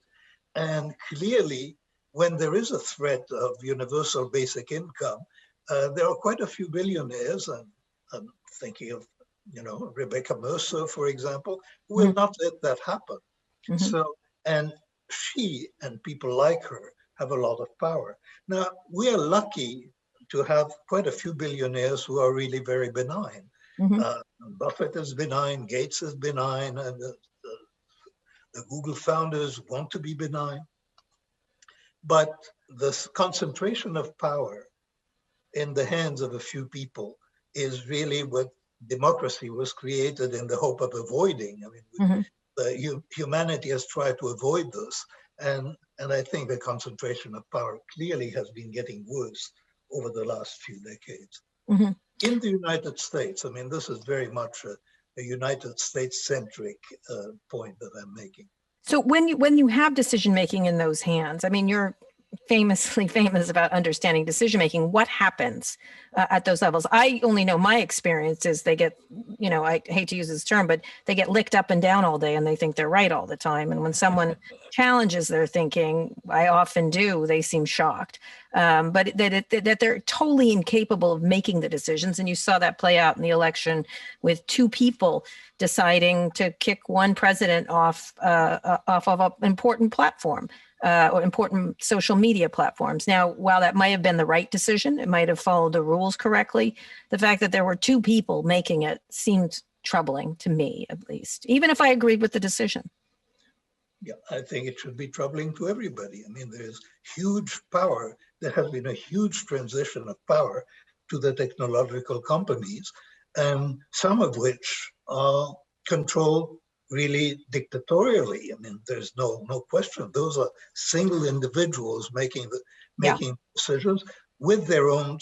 And clearly, when there is a threat of universal basic income, there are quite a few billionaires, and I'm thinking of Rebecca Mercer, for example, who will not let that happen. So, and she and people like her have a lot of power. Now, we are lucky to have quite a few billionaires who are really very benign. Buffett is benign, Gates is benign, and the Google founders want to be benign. But this concentration of power in the hands of a few people is really what democracy was created in the hope of avoiding. I mean, humanity has tried to avoid this. And I think the concentration of power clearly has been getting worse over the last few decades. In the United States, I mean, this is very much a United States-centric point that I'm making. So when you have decision-making in those hands, I mean, you're famously famous about understanding decision-making. What happens at those levels? I only know my experience is they get, I hate to use this term, but they get licked up and down all day and they think they're right all the time. And when someone challenges their thinking, I often do, they seem shocked. But that they're totally incapable of making the decisions. And you saw that play out in the election with two people deciding to kick one president off of an important platform. Or important social media platforms. Now, while that might have been the right decision, it might have followed the rules correctly, the fact that there were two people making it seemed troubling to me, at least, even if I agreed with the decision. Yeah, I think it should be troubling to everybody. I mean, there's huge power. There has been a huge transition of power to the technological companies, and some of which are controlled really dictatorially. I mean, there's no question. Those are single individuals making decisions with their own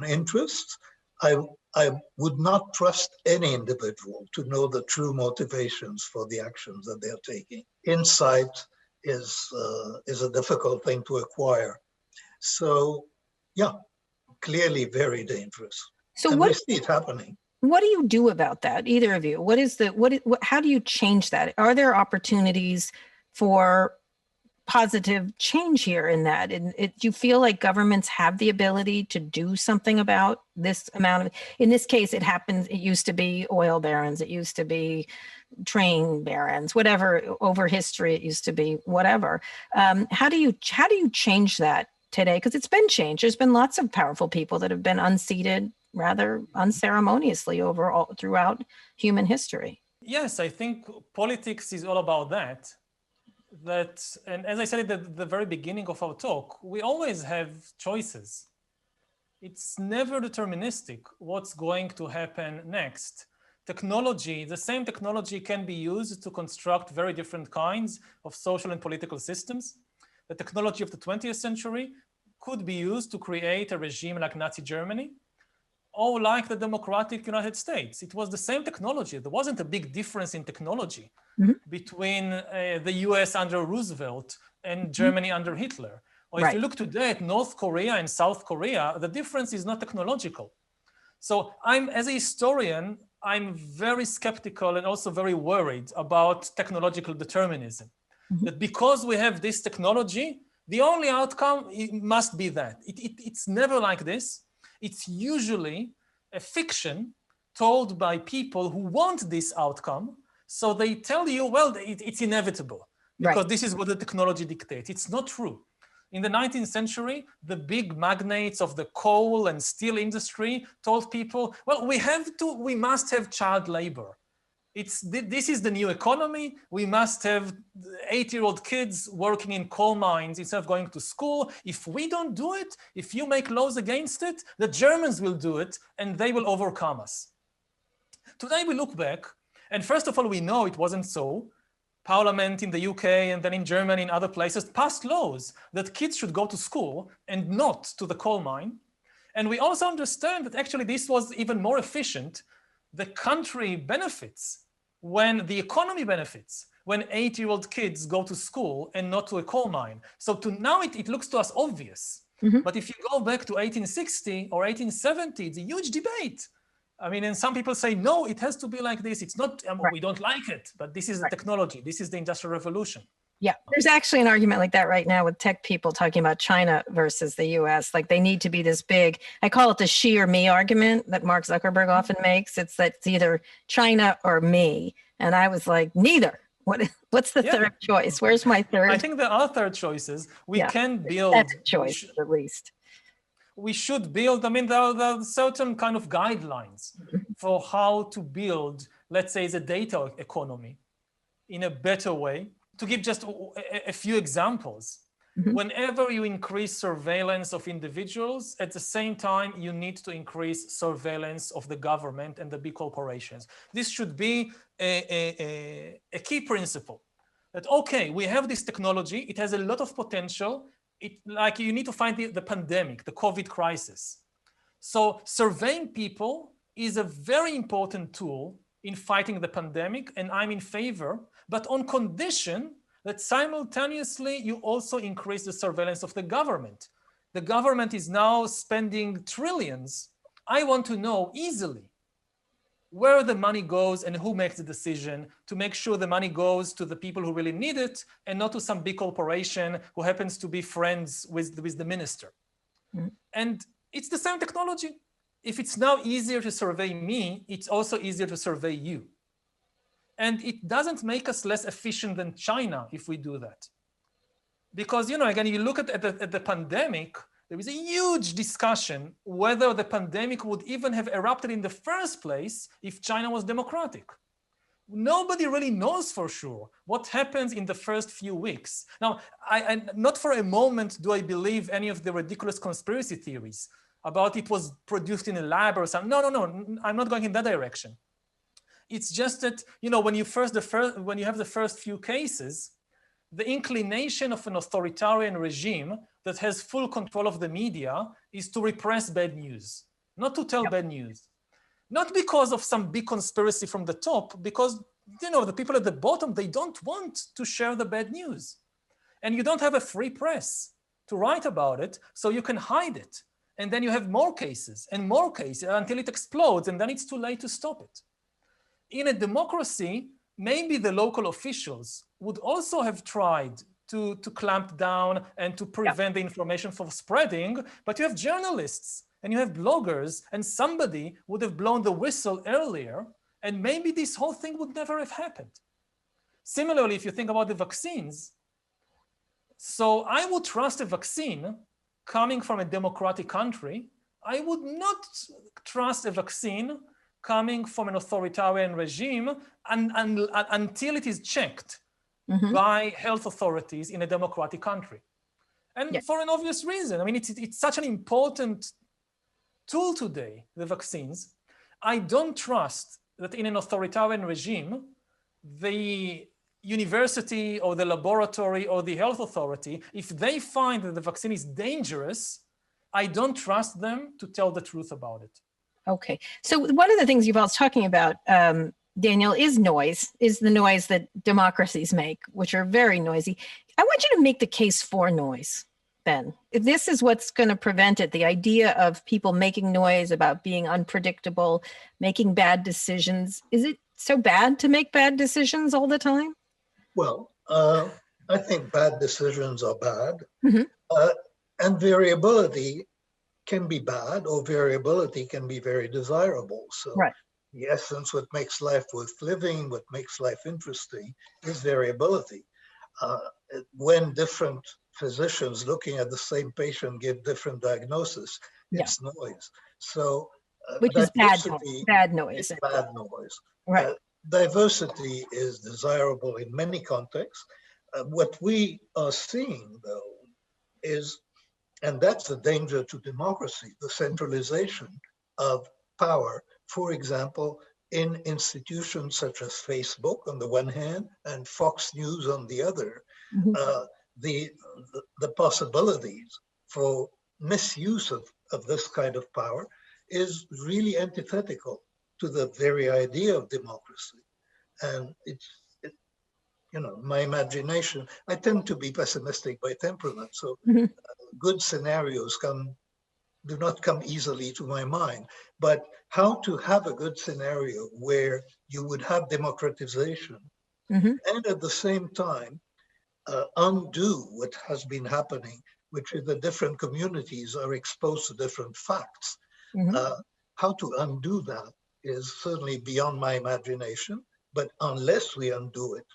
interests. I would not trust any individual to know the true motivations for the actions that they're taking. Insight is a difficult thing to acquire. So, yeah, clearly very dangerous. So and we see it happening. what do you do about that? Either of you, how do you change that? Are there opportunities for positive change here in that? And do you feel like governments have the ability to do something about this amount of, in this case, it happens, it used to be oil barons, it used to be train barons, whatever, over history, it used to be whatever. How do you change that today? Because it's been changed. There's been lots of powerful people that have been unseated rather unceremoniously throughout human history. Yes, I think politics is all about that. And as I said at the very beginning of our talk, we always have choices. It's never deterministic what's going to happen next. Technology, the same technology can be used to construct very different kinds of social and political systems. The technology of the 20th century could be used to create a regime like Nazi Germany, or like the democratic United States. It was the same technology. There wasn't a big difference in technology between the US under Roosevelt and Germany under Hitler. Or if you look today at North Korea and South Korea, the difference is not technological. So as a historian, I'm very skeptical and also very worried about technological determinism. That because we have this technology, the only outcome must be that. It's never like this. It's usually a fiction told by people who want this outcome. So they tell you, well, it's inevitable because this is what the technology dictates. It's not true. In the 19th century, the big magnates of the coal and steel industry told people, well, we must have child labor. This is the new economy. We must have 8-year-old kids working in coal mines instead of going to school. If we don't do it, if you make laws against it, the Germans will do it and they will overcome us. Today we look back, and first of all, we know it wasn't so. Parliament in the UK and then in Germany and other places passed laws that kids should go to school and not to the coal mine. And we also understand that actually this was even more efficient. The country benefits when the economy benefits, when 8-year-old kids go to school and not to a coal mine. So now it looks to us obvious. But if you go back to 1860 or 1870, it's a huge debate. I mean, and some people say, no, it has to be like this. It's not, we don't like it, but this is the technology. This is the Industrial Revolution. Yeah, there's actually an argument like that right now with tech people talking about China versus the US. Like they need to be this big, I call it the she or me argument that Mark Zuckerberg often makes. It's that it's either China or me. And I was like, neither. What's the third choice? Where's my third? I think there are third choices. We can build. Choice, at least. We should build, I mean, there are certain kind of guidelines for how to build, let's say, the data economy in a better way. To give just a few examples, whenever you increase surveillance of individuals, at the same time, you need to increase surveillance of the government and the big corporations. This should be a key principle that, okay, we have this technology, it has a lot of potential, like you need to find the pandemic, the COVID crisis. So surveying people is a very important tool in fighting the pandemic, and I'm in favor, but on condition that simultaneously you also increase the surveillance of the government. The government is now spending trillions. I want to know easily where the money goes and who makes the decision to make sure the money goes to the people who really need it and not to some big corporation who happens to be friends with the minister. And it's the same technology. If it's now easier to survey me, it's also easier to survey you. And it doesn't make us less efficient than China if we do that. Because, again, you look at the pandemic, there is a huge discussion whether the pandemic would even have erupted in the first place if China was democratic. Nobody really knows for sure what happens in the first few weeks. Now, I not for a moment do I believe any of the ridiculous conspiracy theories about it was produced in a lab or something. No, I'm not going in that direction. It's just that, when you have the first few cases, the inclination of an authoritarian regime that has full control of the media is to repress bad news, not to tell bad news. Not because of some big conspiracy from the top, because the people at the bottom, they don't want to share the bad news. And you don't have a free press to write about it, so you can hide it. And then you have more cases until it explodes, and then it's too late to stop it. In a democracy, maybe the local officials would also have tried to clamp down and to prevent the information from spreading, but you have journalists and you have bloggers, and somebody would have blown the whistle earlier, and maybe this whole thing would never have happened. Similarly, if you think about the vaccines, so I would trust a vaccine coming from a democratic country. I would not trust a vaccine coming from an authoritarian regime until it is checked by health authorities in a democratic country. And for an obvious reason. I mean, it's such an important tool today, the vaccines. I don't trust that in an authoritarian regime, the university or the laboratory or the health authority, if they find that the vaccine is dangerous, I don't trust them to tell the truth about it. Okay. So one of the things Yuval's talking about, Daniel, is noise, is the noise that democracies make, which are very noisy. I want you to make the case for noise, Ben. If this is what's going to prevent it, the idea of people making noise about being unpredictable, making bad decisions. Is it so bad to make bad decisions all the time? Well, I think bad decisions are bad, and variability can be bad, or variability can be very desirable. So the essence, what makes life worth living, what makes life interesting, is variability. When different physicians looking at the same patient give different diagnosis, it's noise. So which is bad noise. Bad noise. Right. Diversity is desirable in many contexts. What we are seeing, though, is, and that's the danger to democracy, the centralization of power, for example, in institutions such as Facebook on the one hand and Fox News on the other. The possibilities for misuse of this kind of power is really antithetical to the very idea of democracy. And my imagination, I tend to be pessimistic by temperament, so good scenarios do not come easily to my mind. But how to have a good scenario where you would have democratization and at the same time undo what has been happening, which is that different communities are exposed to different facts. How to undo that is certainly beyond my imagination, but unless we undo it,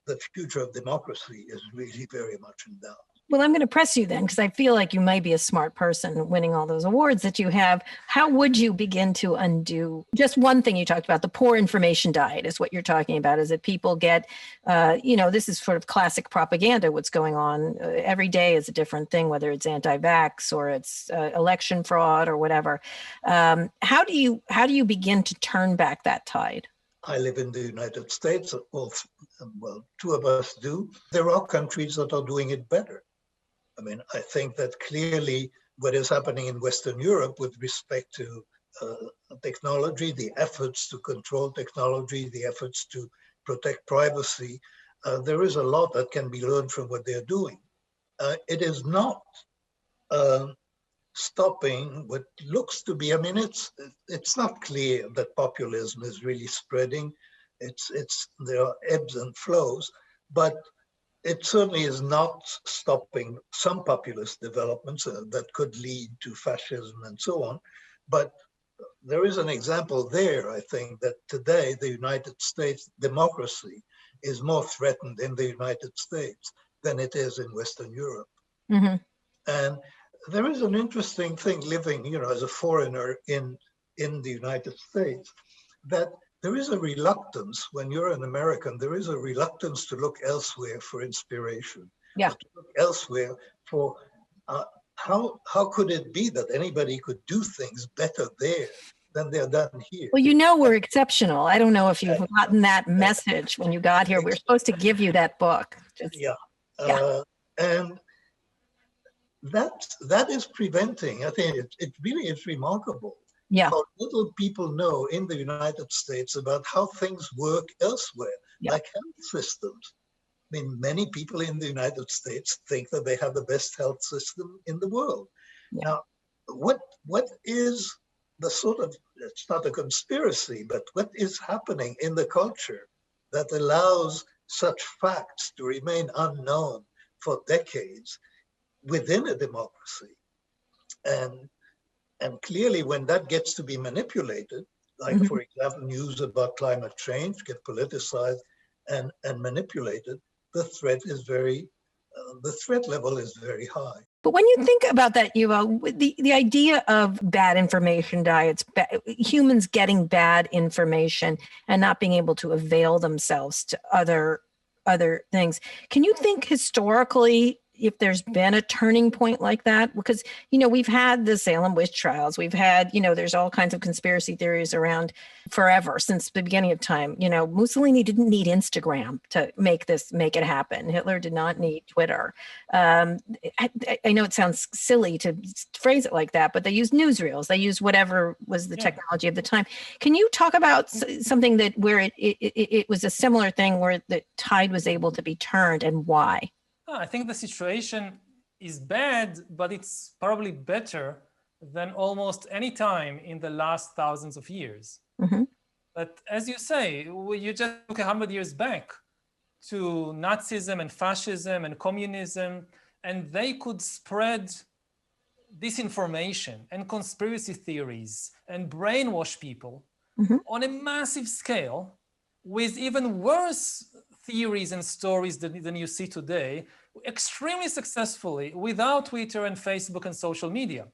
the future of democracy is really very much in doubt. Well, I'm going to press you then, because I feel like you might be a smart person winning all those awards that you have. How would you begin to undo just one thing you talked about? The poor information diet is what you're talking about, is that people get, this is sort of classic propaganda, what's going on. Every day is a different thing, whether it's anti-vax or it's election fraud or whatever. How do you begin to turn back that tide? I live in the United States. Well, two of us do. There are countries that are doing it better. I mean, I think that clearly what is happening in Western Europe with respect to technology, the efforts to control technology, the efforts to protect privacy, there is a lot that can be learned from what they're doing. It is not stopping what looks to be, I mean, it's not clear that populism is really spreading. There are ebbs and flows, but it certainly is not stopping some populist developments that could lead to fascism and so on. But there is an example there, I think, that today the United States democracy is more threatened in the United States than it is in Western Europe. And there is an interesting thing living, as a foreigner in the United States, that there is a reluctance, when you're an American, there is a reluctance to look elsewhere for inspiration. To look elsewhere for how could it be that anybody could do things better there than they're done here? Well, we're exceptional. I don't know if you've gotten that message when you got here. We're supposed to give you that book. And that is preventing, I think it really is remarkable how little people know in the United States about how things work elsewhere, like health systems. I mean, many people in the United States think that they have the best health system in the world. Now, what is the sort of, it's not a conspiracy, but what is happening in the culture that allows such facts to remain unknown for decades within a democracy? And clearly, when that gets to be manipulated, like, for example, news about climate change get politicized and manipulated, the threat is the threat level is very high. But when you think about that, Yuval, the idea of bad information diets, humans getting bad information and not being able to avail themselves to other things, can you think historically if there's been a turning point like that? Because, we've had the Salem witch trials. We've had, there's all kinds of conspiracy theories around forever since the beginning of time. Mussolini didn't need Instagram to make it happen. Hitler did not need Twitter. I know it sounds silly to phrase it like that, but they used newsreels. They used whatever was the technology of the time. Can you talk about something where it was a similar thing where the tide was able to be turned, and why? I think the situation is bad, but it's probably better than almost any time in the last thousands of years. But as you say, you just look 100 years back to Nazism and fascism and communism, and they could spread disinformation and conspiracy theories and brainwash people on a massive scale with even worse theories and stories than you see today, extremely successfully without Twitter and Facebook and social media.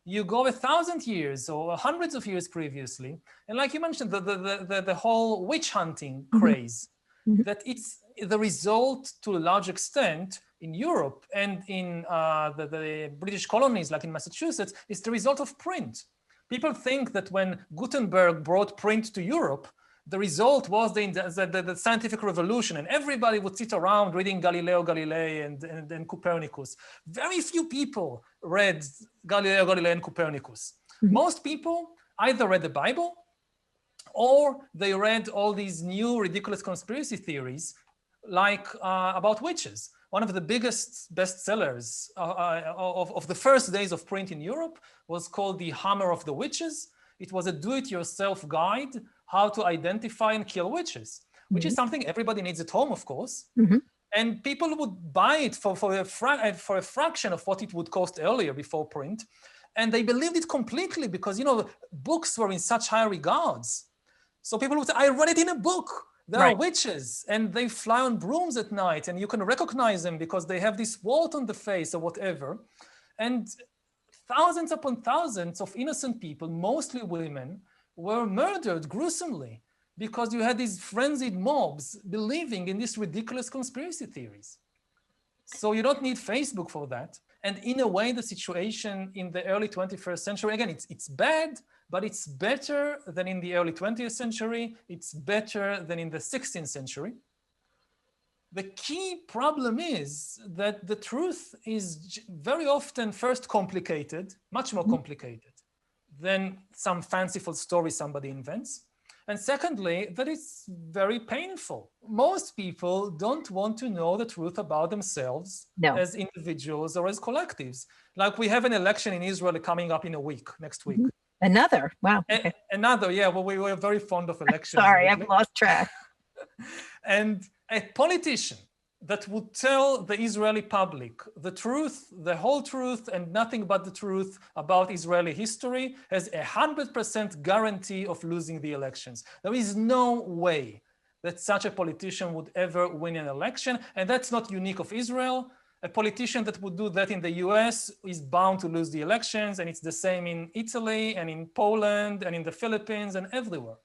You go 1,000 years or hundreds of years previously, and like you mentioned, the whole witch hunting craze, that it's the result to a large extent in Europe and in the British colonies, like in Massachusetts, is the result of print. People think that when Gutenberg brought print to Europe, the result was the scientific revolution, and everybody would sit around reading Galileo Galilei and Copernicus. Very few people read Galileo Galilei and Copernicus. Most people either read the Bible or they read all these new ridiculous conspiracy theories like about witches. One of the biggest bestsellers of the first days of print in Europe was called The Hammer of the Witches. It was a do-it-yourself guide how to identify and kill witches, which is something everybody needs at home, of course. And people would buy it for a fraction of what it would cost earlier before print. And they believed it completely because, books were in such high regards. So people would say, I read it in a book. There are witches and they fly on brooms at night and you can recognize them because they have this wart on the face or whatever. And thousands upon thousands of innocent people, mostly women, were murdered gruesomely because you had these frenzied mobs believing in these ridiculous conspiracy theories. So you don't need Facebook for that. And in a way, the situation in the early 21st century, again, it's bad, but it's better than in the early 20th century. It's better than in the 16th century. The key problem is that the truth is very often first complicated, much more complicated than some fanciful story somebody invents. And secondly, that it's very painful. Most people don't want to know the truth about themselves as individuals or as collectives. Like we have an election in Israel coming up in a week, next week. Another, wow. Another, yeah, well, we were very fond of elections. Sorry, I've lost track. And a politician that would tell the Israeli public the truth, the whole truth, and nothing but the truth about Israeli history has 100% guarantee of losing the elections. There is no way that such a politician would ever win an election, and that's not unique of Israel. A politician that would do that in the US is bound to lose the elections, and it's the same in Italy and in Poland and in the Philippines and everywhere.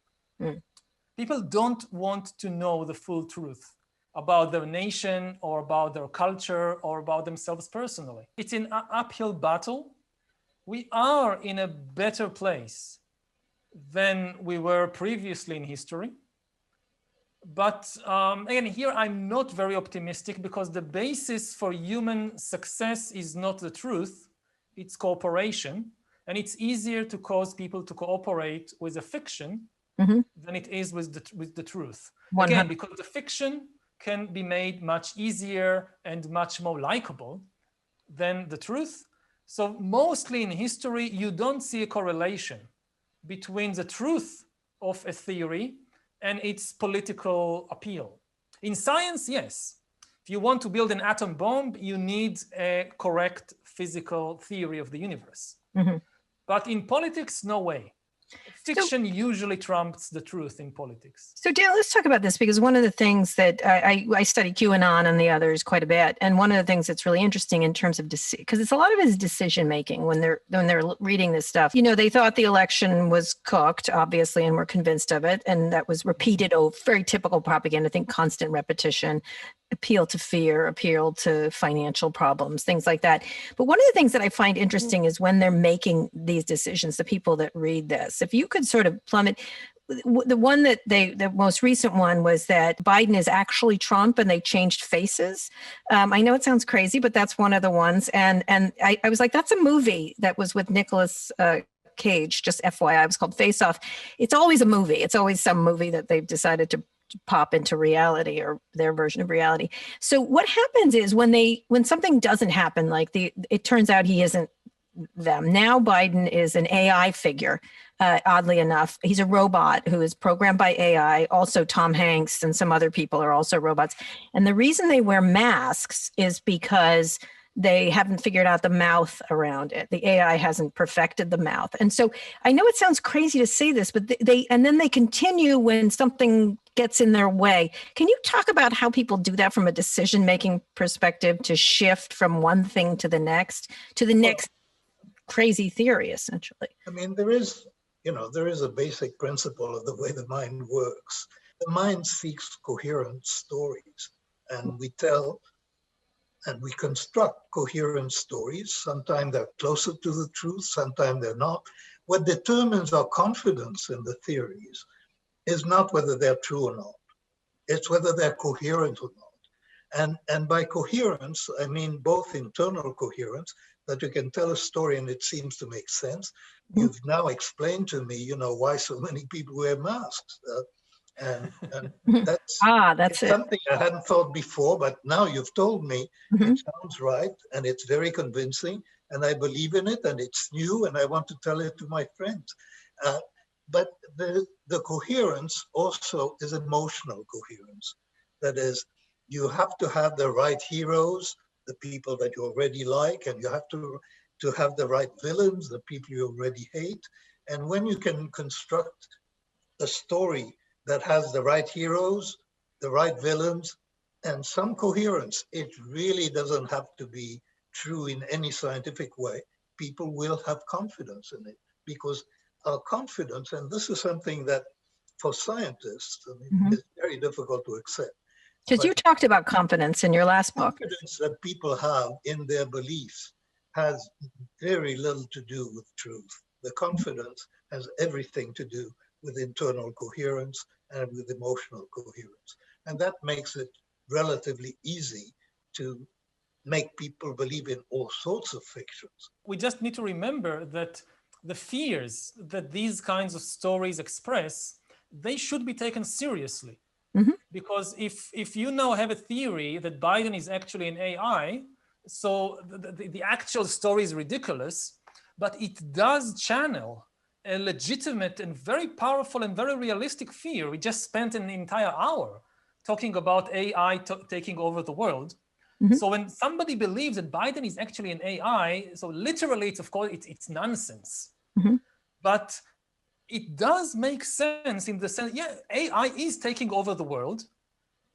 People don't want to know the full truth about their nation or about their culture or about themselves personally. It's an uphill battle. We are in a better place than we were previously in history. But again, here I'm not very optimistic because the basis for human success is not the truth, it's cooperation. And it's easier to cause people to cooperate with a fiction than it is with the truth. Again, because the fiction can be made much easier and much more likable than the truth. So mostly in history, you don't see a correlation between the truth of a theory and its political appeal. In science, yes. If you want to build an atom bomb, you need a correct physical theory of the universe. Mm-hmm. But in politics, no way. Fiction usually trumps the truth in politics. So Dan, let's talk about this, because one of the things that I study QAnon and the others quite a bit, and one of the things that's really interesting in terms of because it's a lot of it is decision making when they're reading this stuff. You know, they thought the election was cooked, obviously, and were convinced of it, and that was repeated. Very typical propaganda. I think constant repetition. Appeal to fear, appeal to financial problems, things like that. But one of the things that I find interesting is when they're making these decisions, the people that read this, if you could sort of plummet, the one that the most recent one was that Biden is actually Trump and they changed faces. I know it sounds crazy, but that's one of the ones. And I was like, that's a movie that was with Nicolas Cage, just FYI, it was called Face Off. It's always a movie. It's always some movie that they've decided to pop into reality or their version of reality. So what happens is when something doesn't happen, like it turns out he isn't them. Now Biden is an AI figure. Oddly enough, he's a robot who is programmed by AI. Also, Tom Hanks and some other people are also robots. And the reason they wear masks is because they haven't figured out the mouth around it. The AI hasn't perfected the mouth. And so I know it sounds crazy to say this, but then they continue when something gets in their way. Can you talk about how people do that from a decision-making perspective to shift from one thing to the next crazy theory, essentially? I mean, there is a basic principle of the way the mind works. The mind seeks coherent stories, and we tell and we construct coherent stories. Sometimes they're closer to the truth, sometimes they're not. What determines our confidence in the theories is not whether they're true or not. It's whether they're coherent or not. And by coherence, I mean both internal coherence, that you can tell a story and it seems to make sense. You've now explained to me, why so many people wear masks. And that's something I hadn't thought before, but now you've told me it sounds right and it's very convincing and I believe in it and it's new and I want to tell it to my friends. But the coherence also is emotional coherence. That is, you have to have the right heroes, the people that you already like, and you have to have the right villains, the people you already hate. And when you can construct a story that has the right heroes, the right villains, and some coherence, it really doesn't have to be true in any scientific way. People will have confidence in it because our confidence, and this is something that for scientists, is very difficult to accept. Because you talked about confidence in your last book. Confidence that people have in their beliefs has very little to do with truth. The confidence has everything to do with internal coherence and with emotional coherence. And that makes it relatively easy to make people believe in all sorts of fictions. We just need to remember that the fears that these kinds of stories express, they should be taken seriously. Because if you now have a theory that Biden is actually an AI, so the actual story is ridiculous, but it does channel a legitimate and very powerful and very realistic fear. We just spent an entire hour talking about AI taking over the world. So when somebody believes that Biden is actually an AI, so literally, it's nonsense. But it does make sense in the sense, AI is taking over the world.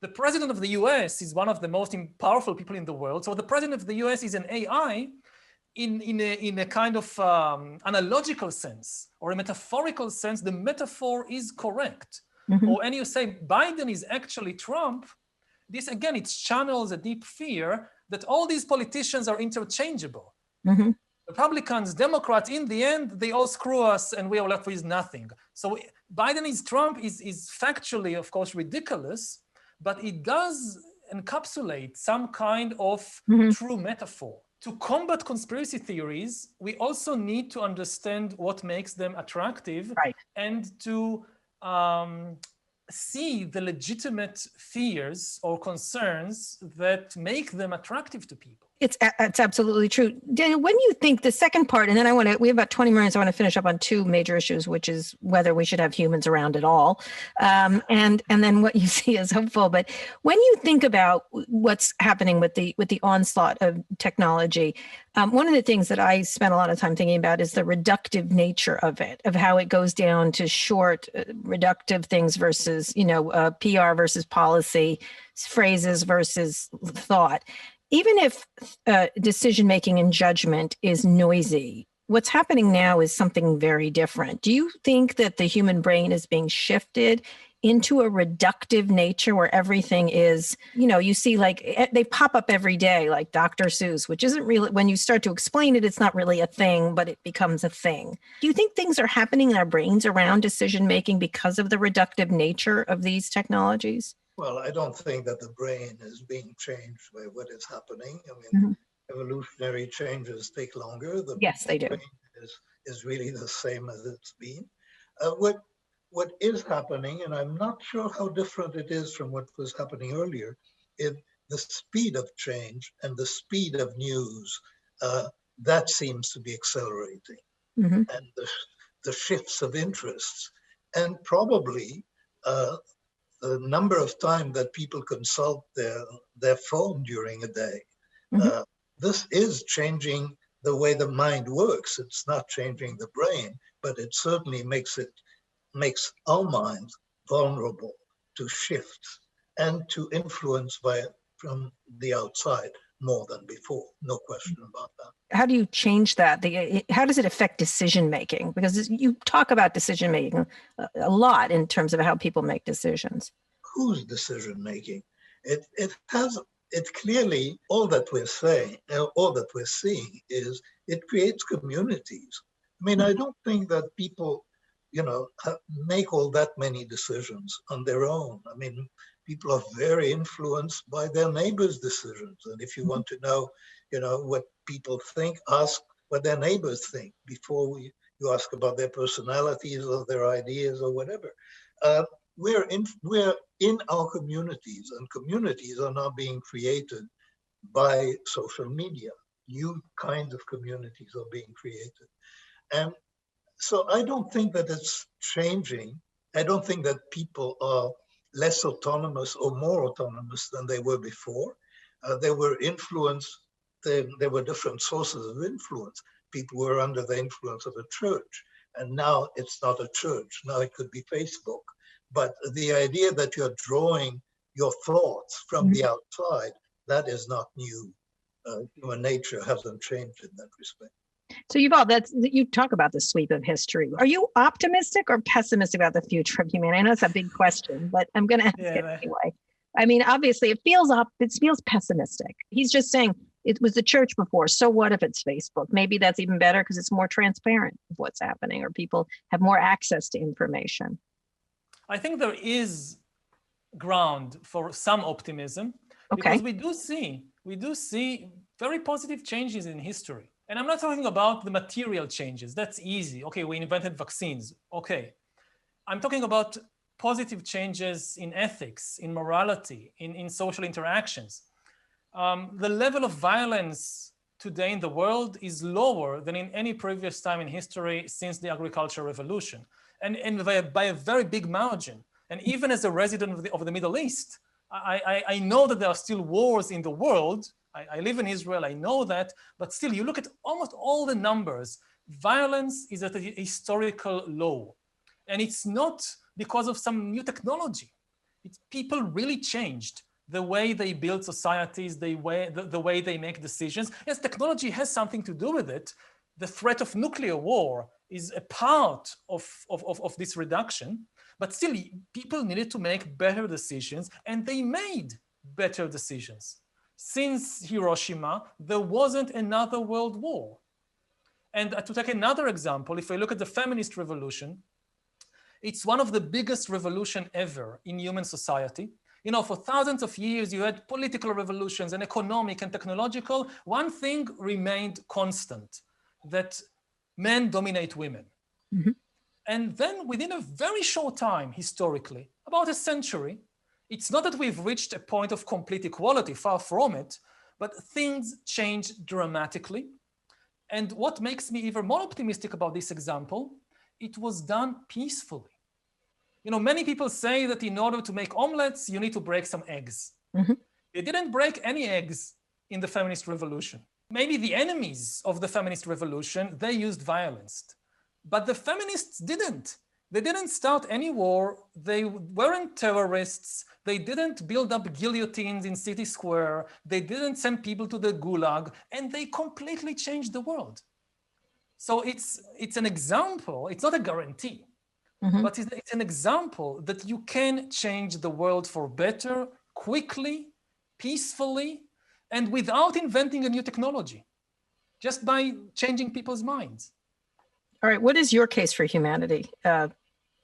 The president of the US is one of the most powerful people in the world. So the president of the US is an AI in a kind of analogical sense or a metaphorical sense. The metaphor is correct. Or when you say Biden is actually Trump, this again, it channels a deep fear that all these politicians are interchangeable. Republicans, Democrats, in the end, they all screw us and we are left with nothing. So Biden is Trump is factually, of course, ridiculous, but it does encapsulate some kind of true metaphor. To combat conspiracy theories, we also need to understand what makes them attractive and to see the legitimate fears or concerns that make them attractive to people. It's absolutely true. Daniel, when you think the second part, and then we have about 20 minutes, I want to finish up on two major issues, which is whether we should have humans around at all, and then what you see as hopeful. But when you think about what's happening with the onslaught of technology, one of the things that I spent a lot of time thinking about is the reductive nature of it, of how it goes down to short, reductive things versus, PR versus policy, phrases versus thought. Even if decision-making and judgment is noisy, what's happening now is something very different. Do you think that the human brain is being shifted into a reductive nature where everything is, you see like they pop up every day, like Dr. Seuss, which isn't really, when you start to explain it, it's not really a thing, but it becomes a thing. Do you think things are happening in our brains around decision-making because of the reductive nature of these technologies? Well, I don't think that the brain is being changed by what is happening. I mean, evolutionary changes take longer. Yes, they do. Brain is really the same as it's been. What is happening, and I'm not sure how different it is from what was happening earlier, is the speed of change and the speed of news, that seems to be accelerating. And the shifts of interests, and probably the number of times that people consult their phone during a day. This is changing the way the mind works. It's not changing the brain, but it certainly makes our minds vulnerable to shifts and to influence from the outside more than before. No question about that. How do you change that? How does it affect decision making? Because you talk about decision making a lot in terms of how people make decisions. Whose decision making? It clearly, all that we're saying, all that we're seeing is it creates communities. I mean, I don't think that people, make all that many decisions on their own. I mean, people are very influenced by their neighbors' decisions. And if you want to know, what people think, ask what their neighbors think before you ask about their personalities or their ideas or whatever. We're in our communities, and communities are now being created by social media. New kinds of communities are being created. And so I don't think that it's changing. I don't think that people are less autonomous or more autonomous than they were before. They were influenced. There were different sources of influence. People were under the influence of a church, and now it's not a church. Now it could be Facebook. But the idea that you're drawing your thoughts from the outside, that is not new. Human nature hasn't changed in that respect. So Yuval, you talk about the sweep of history. Are you optimistic or pessimistic about the future of humanity? I know it's a big question, but I'm going to ask it anyway. I mean, obviously, it feels pessimistic. He's just saying it was the church before. So what if it's Facebook? Maybe that's even better because it's more transparent of what's happening, or people have more access to information. I think there is ground for some optimism, because we do see very positive changes in history. And I'm not talking about the material changes. That's easy. Okay, we invented vaccines. Okay. I'm talking about positive changes in ethics, in morality, in social interactions. The level of violence today in the world is lower than in any previous time in history since the agricultural revolution, and by a very big margin. And even as a resident of the Middle East, I know that there are still wars in the world. I live in Israel, I know that, but still you look at almost all the numbers, violence is at a historical low. And it's not because of some new technology. People really changed the way they build societies, the way they make decisions. Yes, technology has something to do with it. The threat of nuclear war is a part of this reduction, but still people needed to make better decisions, and they made better decisions. Since Hiroshima, there wasn't another world war. And to take another example, if I look at the feminist revolution, it's one of the biggest revolutions ever in human society. For thousands of years, you had political revolutions and economic and technological. One thing remained constant, that men dominate women. And then within a very short time, historically, about a century, it's not that we've reached a point of complete equality, far from it, but things change dramatically. And what makes me even more optimistic about this example, it was done peacefully. You know, many people say that in order to make omelets, you need to break some eggs. Mm-hmm. They didn't break any eggs in the feminist revolution. Maybe the enemies of the feminist revolution, they used violence. But the feminists didn't. They didn't start any war. They weren't terrorists. They didn't build up guillotines in City Square. They didn't send people to the gulag, and they completely changed the world. So it's an example. It's not a guarantee, Mm-hmm. but it's an example that you can change the world for better, quickly, peacefully, and without inventing a new technology, just by changing people's minds. All right. What is your case for humanity,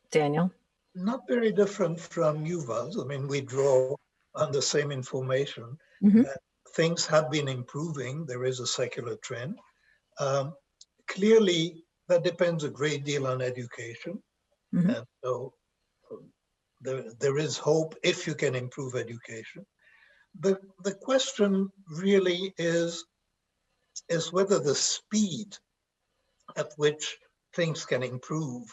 Daniel? Not very different from Yuval's. I mean, we draw on the same information Mm-hmm. that things have been improving. There is a secular trend. Clearly, that depends a great deal on education. Mm-hmm. And so there is hope if you can improve education. The question really is whether the speed at which things can improve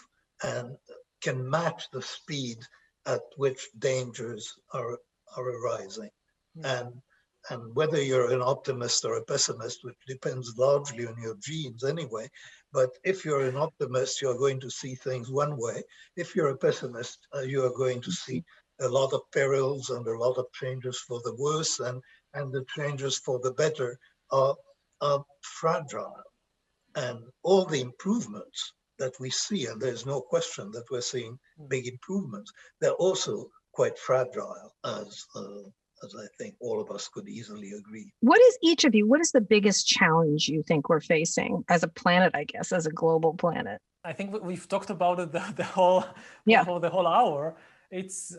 and can match the speed at which dangers are arising. And whether you're an optimist or a pessimist, which depends largely on your genes anyway, but if you're an optimist, you're going to see things one way. If you're a pessimist, you are going to see a lot of perils and a lot of changes for the worse, and the changes for the better are fragile. And all the improvements that we see, and there's no question that we're seeing big improvements, they're also quite fragile, as I think all of us could easily agree. What is the biggest challenge you think we're facing as a planet, I guess, as a global planet? I think we've talked about it the whole hour. It's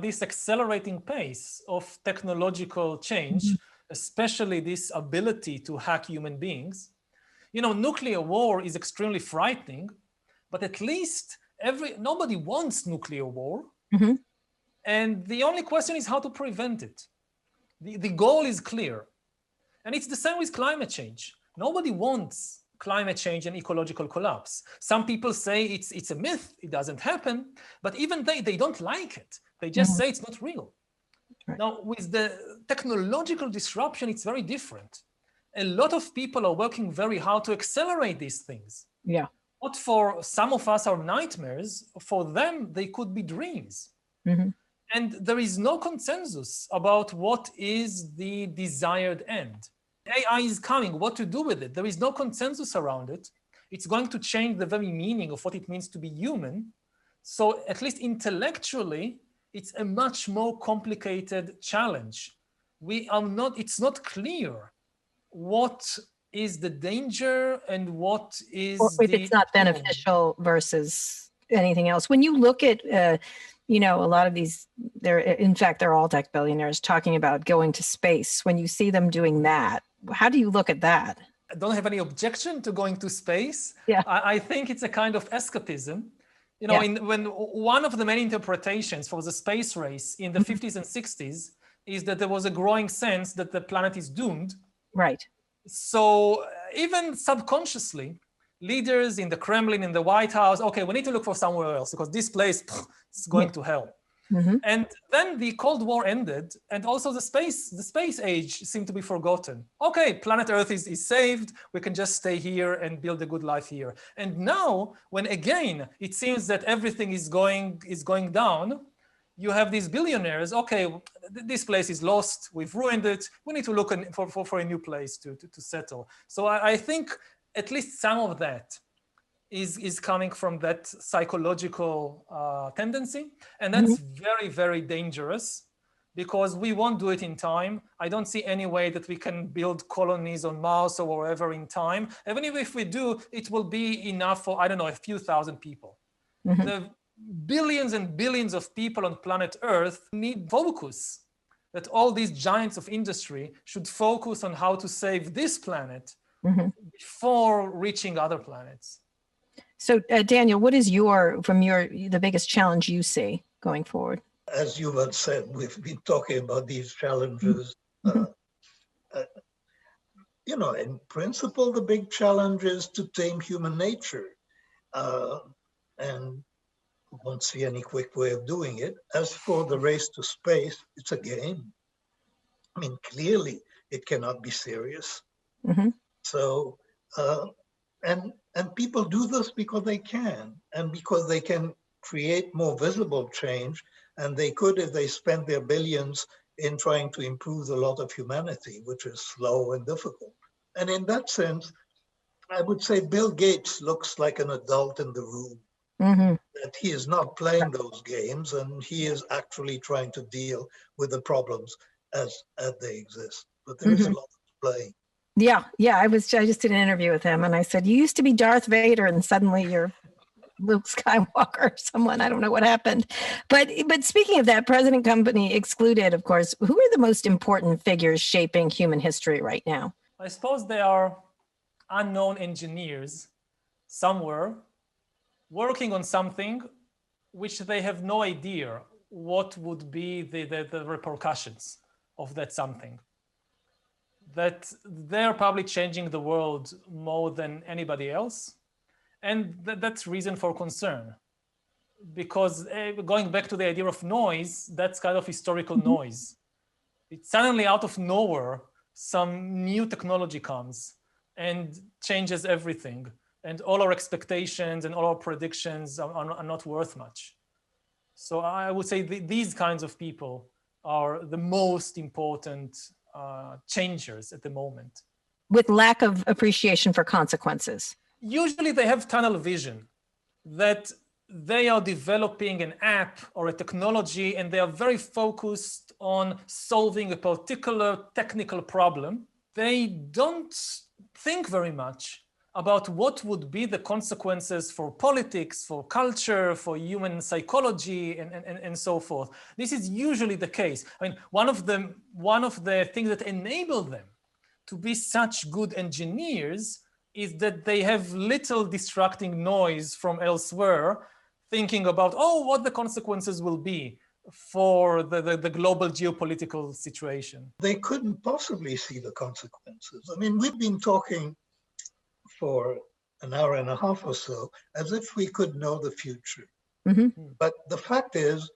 this accelerating pace of technological change, especially this ability to hack human beings. You know, nuclear war is extremely frightening, but at least nobody wants nuclear war. Mm-hmm. And the only question is how to prevent it. The goal is clear. And it's the same with climate change. Nobody wants climate change and ecological collapse. Some people say it's a myth, it doesn't happen, but even they don't like it. They just say it's not real. Right. Now, with the technological disruption, it's very different. A lot of people are working very hard to accelerate these things. Yeah. What for some of us are nightmares, for them, they could be dreams. Mm-hmm. And there is no consensus about what is the desired end. AI is coming, what to do with it? There is no consensus around it. It's going to change the very meaning of what it means to be human. So at least intellectually, it's a much more complicated challenge. It's not clear what is the danger and what is or if it's not beneficial versus anything else. When you look at, a lot of these, they're all tech billionaires talking about going to space. When you see them doing that, how do you look at that? I don't have any objection to going to space. Yeah. I think it's a kind of escapism. When one of the main interpretations for the space race in the 50s and 60s is that there was a growing sense that the planet is doomed. Right. So even subconsciously, leaders in the Kremlin, in the White House, okay, we need to look for somewhere else because this place is going to hell. Mm-hmm. And then the Cold War ended, and also the space age seemed to be forgotten. Okay, planet Earth is saved. We can just stay here and build a good life here. And now, when again it seems that everything is going down, you have these billionaires. Okay, this place is lost. We've ruined it. We need to look for a new place to settle. So I think at least some of that is coming from that psychological tendency. And that's very, very dangerous because we won't do it in time. I don't see any way that we can build colonies on Mars or wherever in time. Even if we do, it will be enough for, a few thousand people. Mm-hmm. The billions and billions of people on planet Earth need focus, that all these giants of industry should focus on how to save this planet before reaching other planets. So Daniel, what is the biggest challenge you see going forward? As Yuval said, we've been talking about these challenges in principle, the big challenge is to tame human nature. And won't see any quick way of doing it. As for the race to space, it's a game. I mean, clearly it cannot be serious. Mm-hmm. So, and people do this because they can, and because they can create more visible change, and they could if they spent their billions in trying to improve the lot of humanity, which is slow and difficult. And in that sense, I would say Bill Gates looks like an adult in the room. Mm-hmm. That he is not playing those games, and he is actually trying to deal with the problems as they exist. But there is a lot of play. Yeah. I just did an interview with him, and I said, you used to be Darth Vader, and suddenly you're Luke Skywalker or someone. I don't know what happened. But speaking of that, President Company excluded, of course, who are the most important figures shaping human history right now? I suppose they are unknown engineers somewhere working on something which they have no idea what would be the repercussions of that something. That they're probably changing the world more than anybody else. And that's reason for concern. Because going back to the idea of noise, that's kind of historical noise. It's suddenly out of nowhere, some new technology comes and changes everything. And all our expectations and all our predictions are not worth much. So I would say these kinds of people are the most important changers at the moment. With lack of appreciation for consequences. Usually they have tunnel vision, that they are developing an app or a technology and they are very focused on solving a particular technical problem. They don't think very much about what would be the consequences for politics, for culture, for human psychology, and so forth. This is usually the case. I mean, one of the things that enable them to be such good engineers is that they have little distracting noise from elsewhere, thinking about, what the consequences will be for the global geopolitical situation. They couldn't possibly see the consequences. I mean, we've been talking for an hour and a half or so as if we could know the future. Mm-hmm. But the fact is,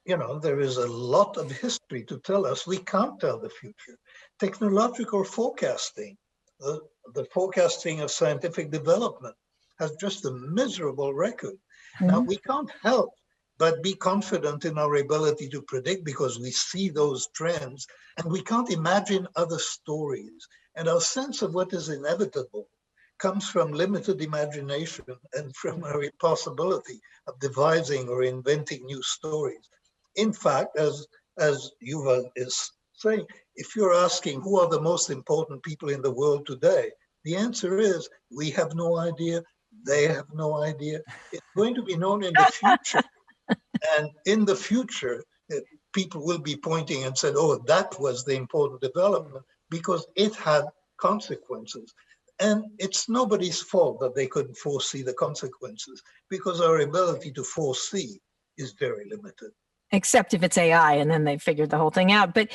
there is a lot of history to tell us we can't tell the future. Technological forecasting, the forecasting of scientific development has just a miserable record. Mm-hmm. Now, we can't help but be confident in our ability to predict because we see those trends and we can't imagine other stories. And our sense of what is inevitable comes from limited imagination and from our impossibility of devising or inventing new stories. In fact, as Yuval is saying, if you're asking who are the most important people in the world today, the answer is we have no idea, they have no idea. It's going to be known in the future. And in the future, people will be pointing and said, that was the important development because it had consequences. And it's nobody's fault that they couldn't foresee the consequences because our ability to foresee is very limited. Except if it's AI and then they figured the whole thing out. But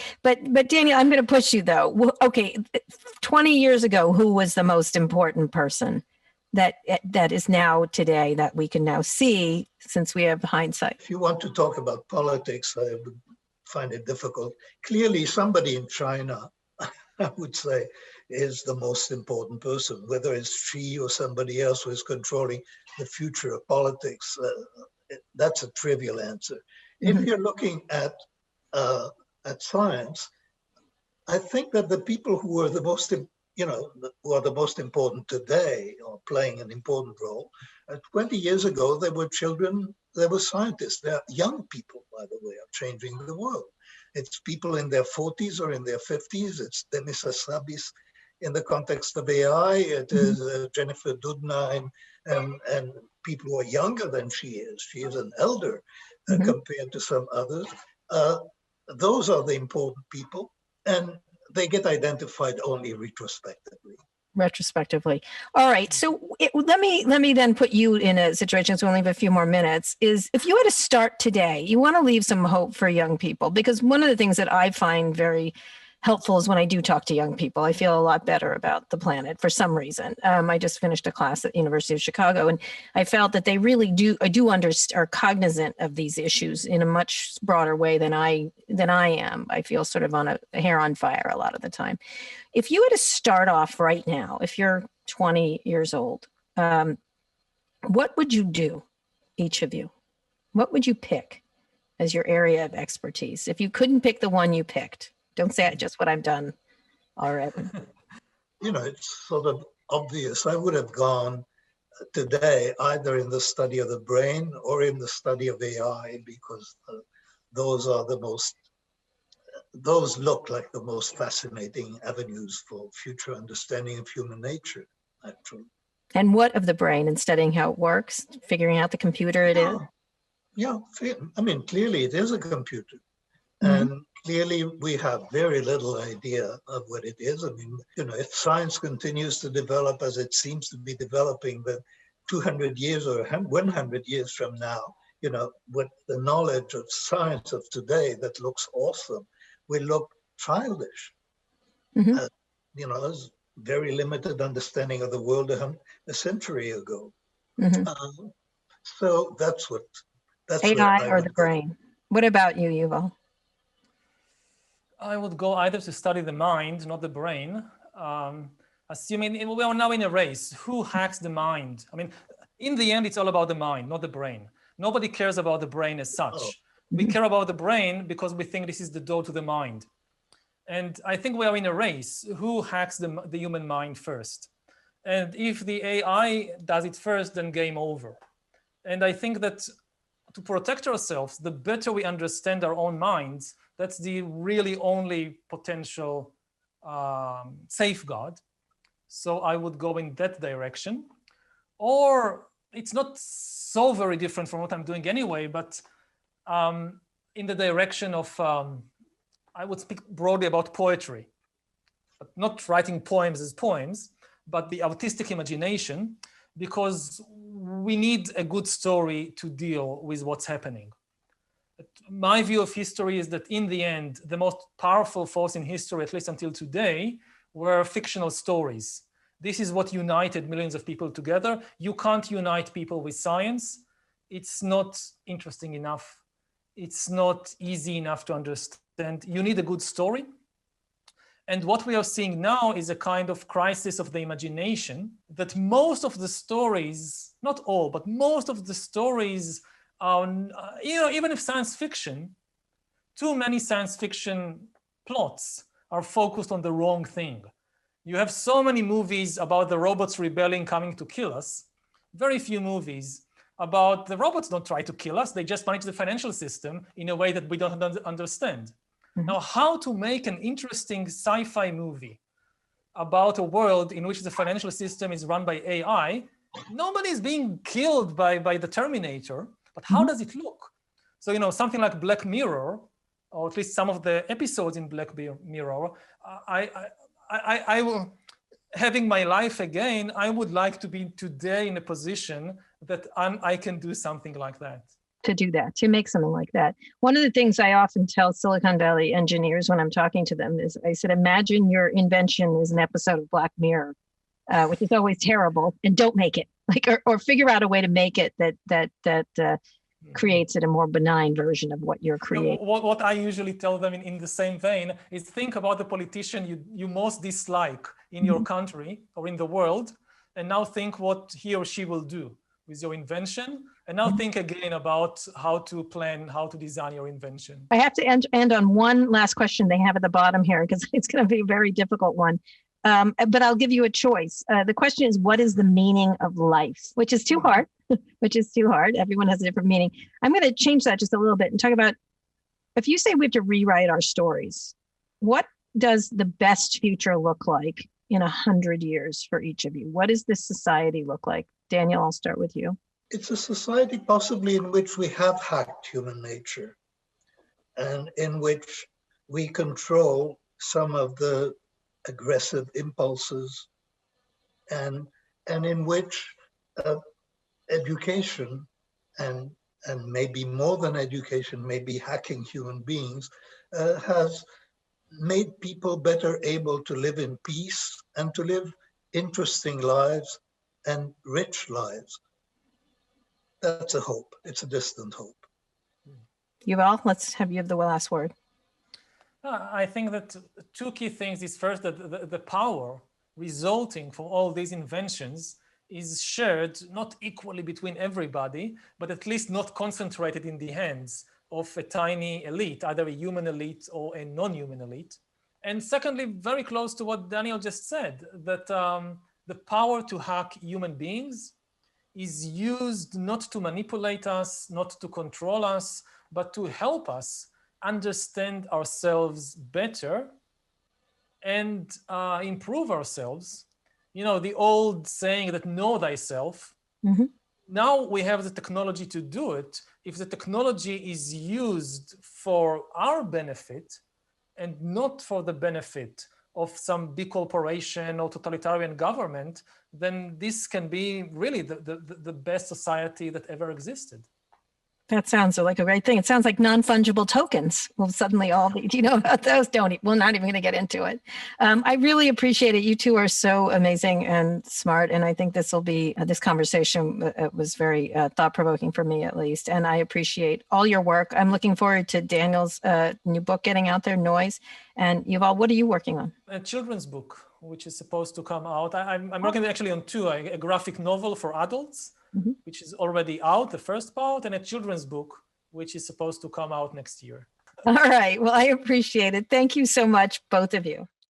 Daniel, I'm going to push you though. Okay, 20 years ago, who was the most important person that is now today that we can now see since we have hindsight? If you want to talk about politics, I would find it difficult. Clearly, somebody in China, I would say, is the most important person, whether it's she or somebody else who is controlling the future of politics. That's a trivial answer. Mm-hmm. If you're looking at science, I think that the people who are the most, who are the most important today or playing an important role, 20 years ago, there were children, there were scientists. There are young people, by the way, are changing the world. It's people in their 40s or in their 50s. It's Demis Hassabis in the context of AI. It is Jennifer Doudna and people who are younger than she is. She is an elder compared to some others. Those are the important people, and they get identified only retrospectively. All right. So let me then put you in a situation, so we only have a few more minutes, is if you had to start today, you want to leave some hope for young people, because one of the things that I find very helpful is when I do talk to young people. I feel a lot better about the planet for some reason. I just finished a class at the University of Chicago, and I felt that they really are cognizant of these issues in a much broader way than I am. I feel sort of on a hair on fire a lot of the time. If you had to start off right now, if you're 20 years old, what would you do, each of you? What would you pick as your area of expertise? If you couldn't pick the one you picked, don't say just what I've done already. It's sort of obvious. I would have gone today either in the study of the brain or in the study of AI, because those look like the most fascinating avenues for future understanding of human nature, actually. And what of the brain, and studying how it works, figuring out the computer it is? Yeah, I mean, clearly it is a computer. Mm-hmm. And clearly we have very little idea of what it is. I mean, if science continues to develop as it seems to be developing, then 200 years or 100 years from now, with the knowledge of science of today that looks awesome, will look childish. Mm-hmm. There's very limited understanding of the world a century ago. Mm-hmm. So that's AI or the brain. What about you, Yuval? I would go either to study the mind, not the brain, assuming we are now in a race. Who hacks the mind? I mean, in the end, it's all about the mind, not the brain. Nobody cares about the brain as such. Oh. We care about the brain because we think this is the door to the mind. And I think we are in a race. Who hacks the human mind first? And if the AI does it first, then game over. And I think that to protect ourselves, the better we understand our own minds, that's the really only potential safeguard. So I would go in that direction. Or it's not so very different from what I'm doing anyway, but in the direction of, I would speak broadly about poetry, but not writing poems as poems, but the artistic imagination, because we need a good story to deal with what's happening. My view of history is that in the end, the most powerful force in history, at least until today, were fictional stories. This is what united millions of people together. You can't unite people with science. It's not interesting enough. It's not easy enough to understand. You need a good story. And what we are seeing now is a kind of crisis of the imagination, that most of the stories, not all, but most of the stories are, even if science fiction, too many science fiction plots are focused on the wrong thing. You have so many movies about the robots rebelling, coming to kill us. Very few movies about the robots don't try to kill us. They just manage the financial system in a way that we don't understand. Mm-hmm. Now, how to make an interesting sci-fi movie about a world in which the financial system is run by AI? Nobody is being killed by the Terminator, but how does it look? So, something like Black Mirror, or at least some of the episodes in Black Mirror, I will, having my life again, I would like to be today in a position that I can do something like that. To do that, to make something like that. One of the things I often tell Silicon Valley engineers when I'm talking to them is, I said, imagine your invention is an episode of Black Mirror, which is always terrible, and don't make it, or figure out a way to make it that creates it a more benign version of what you're creating. What I usually tell them in the same vein is, think about the politician you most dislike in your country or in the world, and now think what he or she will do with your invention, and now think again about how to plan, how to design your invention. I have to end on one last question they have at the bottom here, because it's going to be a very difficult one. But I'll give you a choice. The question is, what is the meaning of life? Which is too hard, Everyone has a different meaning. I'm going to change that just a little bit and talk about, if you say we have to rewrite our stories, what does the best future look like in 100 years for each of you? What does this society look like? Daniel, I'll start with you. It's a society possibly in which we have hacked human nature, and in which we control some of the aggressive impulses, and in which education and maybe more than education, maybe hacking human beings, has made people better able to live in peace and to live interesting lives and rich lives. That's a hope. It's a distant hope. Yuval, let's have you have the last word. I think that two key things is first that the power resulting from all these inventions is shared not equally between everybody, but at least not concentrated in the hands of a tiny elite, either a human elite or a non-human elite. And secondly, very close to what Daniel just said, that the power to hack human beings is used not to manipulate us, not to control us, but to help us understand ourselves better and improve ourselves. You know, the old saying that know thyself. Mm-hmm. Now we have the technology to do it. If the technology is used for our benefit and not for the benefit of some big corporation or totalitarian government, then this can be really the best society that ever existed. That sounds like a great thing. It sounds like non-fungible tokens will suddenly all be, do you know about those? We're not even going to get into it. I really appreciate it. You two are so amazing and smart. And I think this will be, this conversation was very thought-provoking for me at least. And I appreciate all your work. I'm looking forward to Daniel's new book getting out there, Noise. And Yuval, what are you working on? A children's book, which is supposed to come out. I'm working actually on two, a graphic novel for adults, mm-hmm. which is already out, the first part, and a children's book, which is supposed to come out next year. All right. Well, I appreciate it. Thank you so much, both of you.